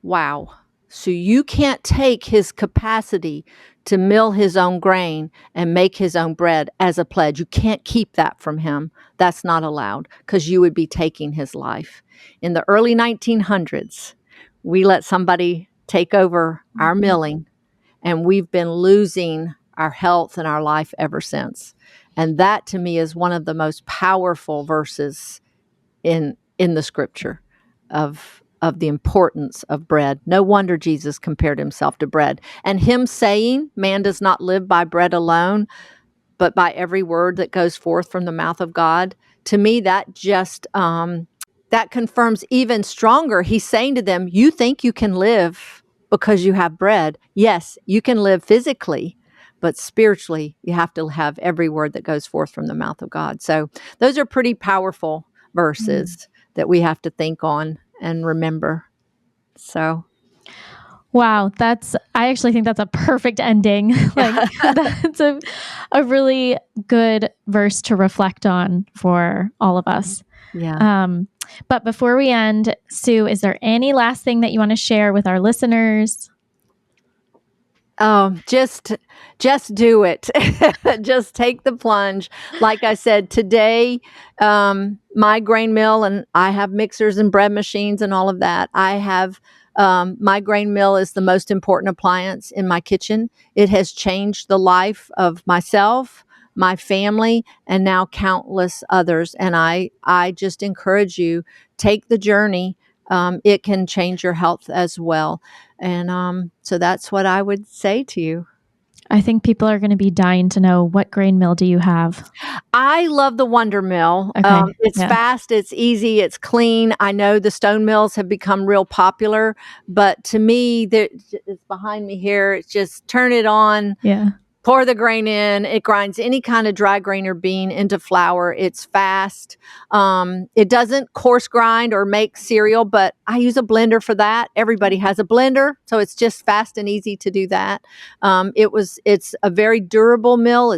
Wow. So you can't take his capacity to mill his own grain and make his own bread as a pledge. You can't keep that from him. That's not allowed, because you would be taking his life. In the early 1900s, we let somebody take over our milling, and we've been losing our health and our life ever since. And that, to me, is one of the most powerful verses in the scripture of the importance of bread. No wonder Jesus compared himself to bread. And him saying, man does not live by bread alone, but by every word that goes forth from the mouth of God. To me, that just that confirms even stronger. He's saying to them, you think you can live because you have bread. Yes, you can live physically, but spiritually, you have to have every word that goes forth from the mouth of God. So those are pretty powerful verses that we have to think on and remember. So. Wow, I actually think that's a perfect ending. That's a really good verse to reflect on for all of us. Yeah. But before we end, Sue, is there any last thing that you want to share with our listeners? Just do it. Just take the plunge. Like I said, today, my grain mill, and I have mixers and bread machines and all of that. I have, my grain mill is the most important appliance in my kitchen. It has changed the life of myself, my family, and now countless others. And I just encourage you, take the journey. It can change your health as well. And so that's what I would say to you. I think people are going to be dying to know, what grain mill do you have? I love the Wonder Mill. Okay. It's fast, it's easy, it's clean. I know the stone mills have become real popular, but to me, it's behind me here. It's just turn it on. Yeah. Pour the grain in. It grinds any kind of dry grain or bean into flour. It's fast. It doesn't coarse grind or make cereal, but I use a blender for that. Everybody has a blender, so it's just fast and easy to do that. It's a very durable mill.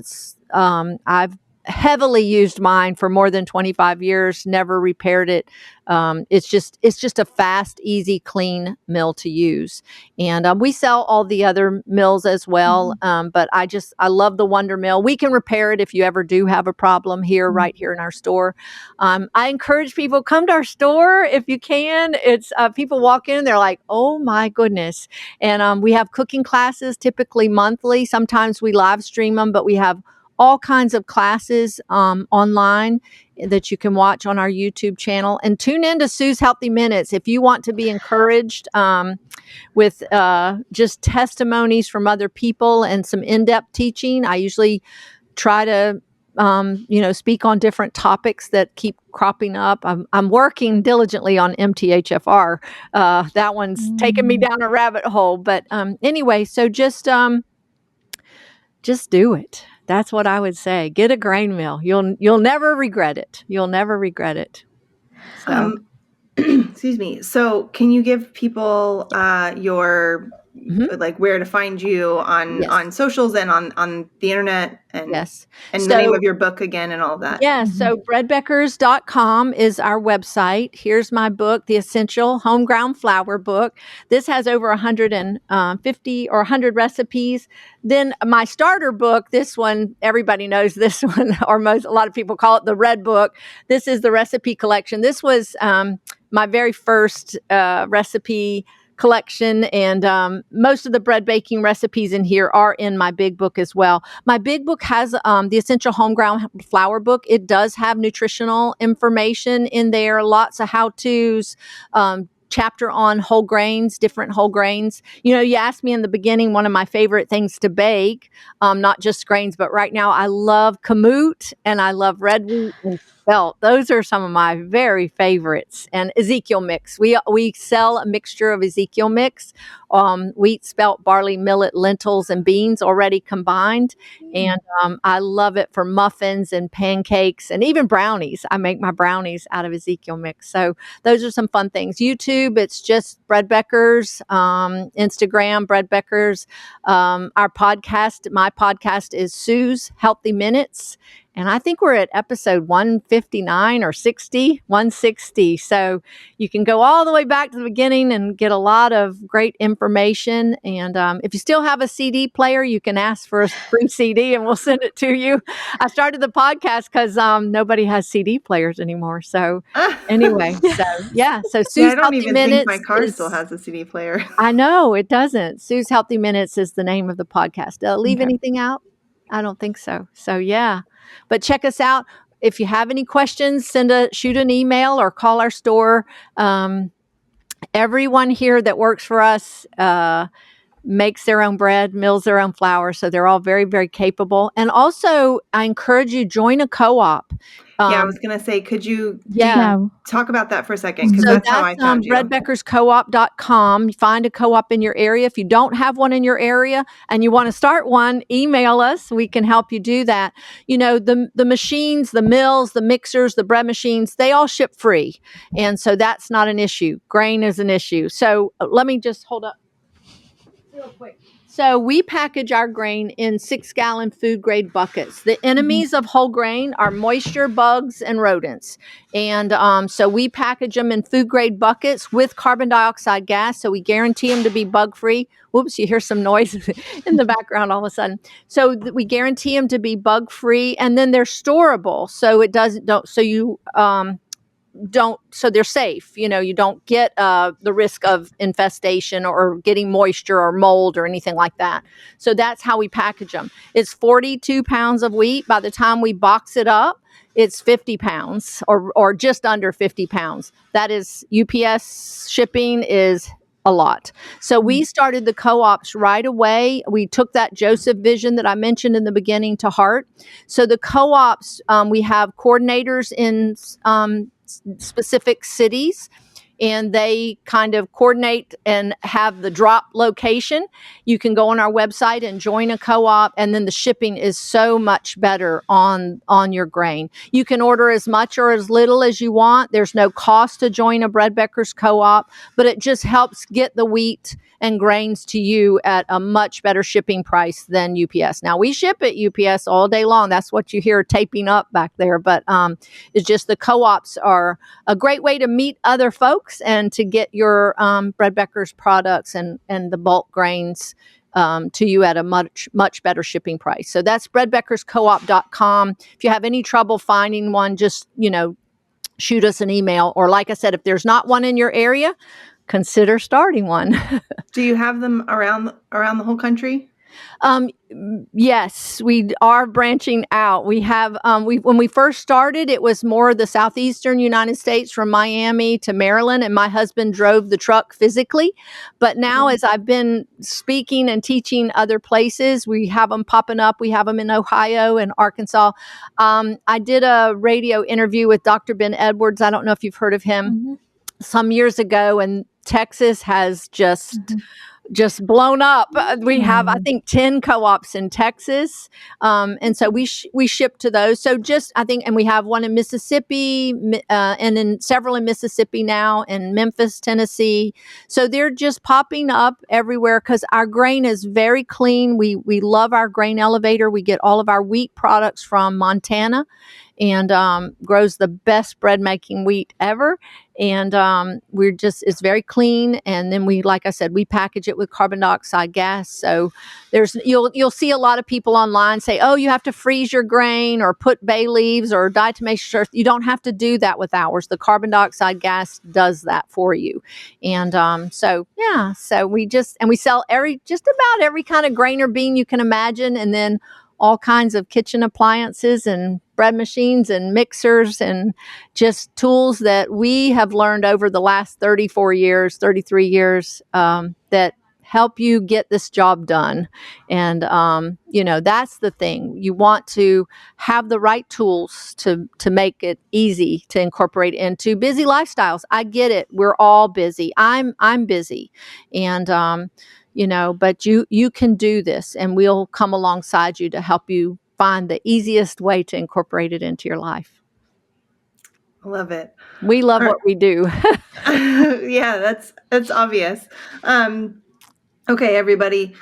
I've heavily used mine for more than 25 years, never repaired it. It's just a fast, easy, clean mill to use. And we sell all the other mills as well. But I love the Wonder Mill. We can repair it if you ever do have a problem here, right here in our store. I encourage people, come to our store if you can. It's people walk in, they're like, oh my goodness. And we have cooking classes typically monthly. Sometimes we live stream them, but we have all kinds of classes online that you can watch on our YouTube channel. And tune in to Sue's Healthy Minutes if you want to be encouraged with just testimonies from other people and some in-depth teaching. I usually try to speak on different topics that keep cropping up. I'm working diligently on MTHFR. That one's taken me down a rabbit hole. But anyway, so just do it. That's what I would say. Get a grain mill. You'll never regret it. You'll never regret it. So. Excuse me. So can you give people your like where to find you on socials and on the internet, and and the name of your book again and all of that. Yeah, so breadbeckers.com is our website. Here's my book, The Essential Homegrown Flour Book. This has over 150 or 100 recipes. Then my starter book, this one, everybody knows this one, or a lot of people call it the Red Book. This is the recipe collection. This was my very first recipe collection, and most of the bread baking recipes in here are in my big book as well. My big book has the Essential Homegrown Flour Book. It does have nutritional information in there, lots of how-tos, chapter on whole grains, different whole grains. You know, you asked me in the beginning, one of my favorite things to bake, not just grains, but right now I love kamut and I love red wheat and spelt. Those are some of my very favorites. And Ezekiel mix. We sell a mixture of Ezekiel mix, wheat, spelt, barley, millet, lentils, and beans already combined. And I love it for muffins and pancakes and even brownies. I make my brownies out of Ezekiel mix. So those are some fun things. YouTube, it's just Bread Beckers. Instagram, Bread Beckers. Our podcast, my podcast is Sue's Healthy Minutes. And I think we're at episode 159 or 60, 160. So you can go all the way back to the beginning and get a lot of great information. And if you still have a CD player, you can ask for a free CD and we'll send it to you. I started the podcast because nobody has CD players anymore. So anyway, so Sue's I don't Healthy even Minutes. think my car still has a CD player. I know it doesn't. Sue's Healthy Minutes is the name of the podcast. Did I leave anything out? I don't think so. So yeah. But check us out. If you have any questions, shoot an email or call our store. Everyone here that works for us makes their own bread, mills their own flour. So they're all very, very capable. And also, I encourage you, join a co-op. I was going to say, could you talk about that for a second? Because that's how I found you. breadbeckerscoop.com. You find a co-op in your area. If you don't have one in your area and you want to start one, email us. We can help you do that. You know, the machines, the mills, the mixers, the bread machines, they all ship free. And so that's not an issue. Grain is an issue. So let me just hold up real quick. So we package our grain in 6-gallon food grade buckets. The enemies of whole grain are moisture, bugs, and rodents. And so we package them in food grade buckets with carbon dioxide gas. So we guarantee them to be bug free. Whoops, you hear some noise in the background all of a sudden. So we guarantee them to be bug free, and then they're storable. So so they're safe. You know, you don't get the risk of infestation or getting moisture or mold or anything like that. So that's how we package them. It's 42 pounds of wheat. By the time we box it up, it's 50 pounds or just under 50 pounds. That is UPS shipping is a lot. So we started the co-ops right away. We took that Joseph vision that I mentioned in the beginning to heart. So the co-ops, we have coordinators in specific cities, and they kind of coordinate and have the drop location. You can go on our website and join a co-op, and then the shipping is so much better on your grain. You can order as much or as little as you want. There's no cost to join a Bread Beckers co-op, but it just helps get the wheat and grains to you at a much better shipping price than UPS. Now, we ship at UPS all day long. That's what you hear taping up back there. But it's just the co-ops are a great way to meet other folks and to get your Bread Beckers products and the bulk grains to you at a much, much better shipping price. So that's breadbeckerscoop.com. If you have any trouble finding one, just, shoot us an email. Or like I said, if there's not one in your area, consider starting one. Do you have them around the whole country? Yes, we are branching out. We have, when we first started, it was more the southeastern United States from Miami to Maryland, and my husband drove the truck physically. But now, as I've been speaking and teaching other places, we have them popping up. We have them in Ohio and Arkansas. I did a radio interview with Dr. Ben Edwards. I don't know if you've heard of him. Some years ago, and Texas has just just blown up. We have, I think, 10 co-ops in Texas. And so we ship to those. So just, I think, and we have one in Mississippi, and in several in Mississippi now, and Memphis, Tennessee. So they're just popping up everywhere because our grain is very clean. We love our grain elevator. We get all of our wheat products from Montana, and grows the best bread making wheat ever. And it's very clean. And then like I said, we package it with carbon dioxide gas. So you'll see a lot of people online say, oh, you have to freeze your grain or put bay leaves or diatomaceous earth. You don't have to do that with ours. The carbon dioxide gas does that for you. And so we sell just about every kind of grain or bean you can imagine. And then all kinds of kitchen appliances and bread machines and mixers and just tools that we have learned over the last 33 years that help you get this job done. And, that's the thing. You want to have the right tools to make it easy to incorporate into busy lifestyles. I get it. We're all busy. I'm busy. And, but you can do this, and we'll come alongside you to help you find the easiest way to incorporate it into your life. I love it. We love what we do. Yeah, that's obvious. Okay, everybody.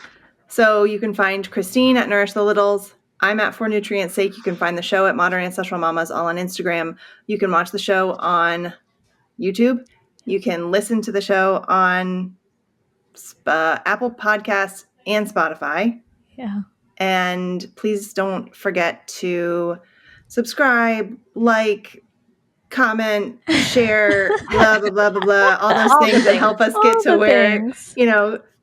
So you can find Christine at Nourish the Littles. I'm at For Nutrient's Sake. You can find the show at Modern Ancestral Mamas, all on Instagram. You can watch the show on YouTube. You can listen to the show on Apple Podcasts and Spotify. Yeah. And please don't forget to subscribe, like, comment, share, blah, blah, blah, blah, blah. All those things that help us get to where,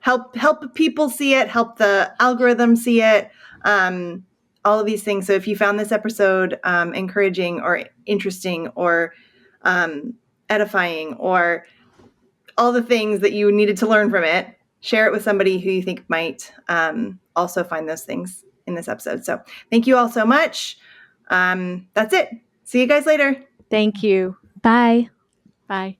help people see it, help the algorithm see it. All of these things. So if you found this episode encouraging or interesting or edifying or all the things that you needed to learn from it, share it with somebody who you think might also find those things in this episode. So thank you all so much. That's it. See you guys later. Thank you. Bye. Bye.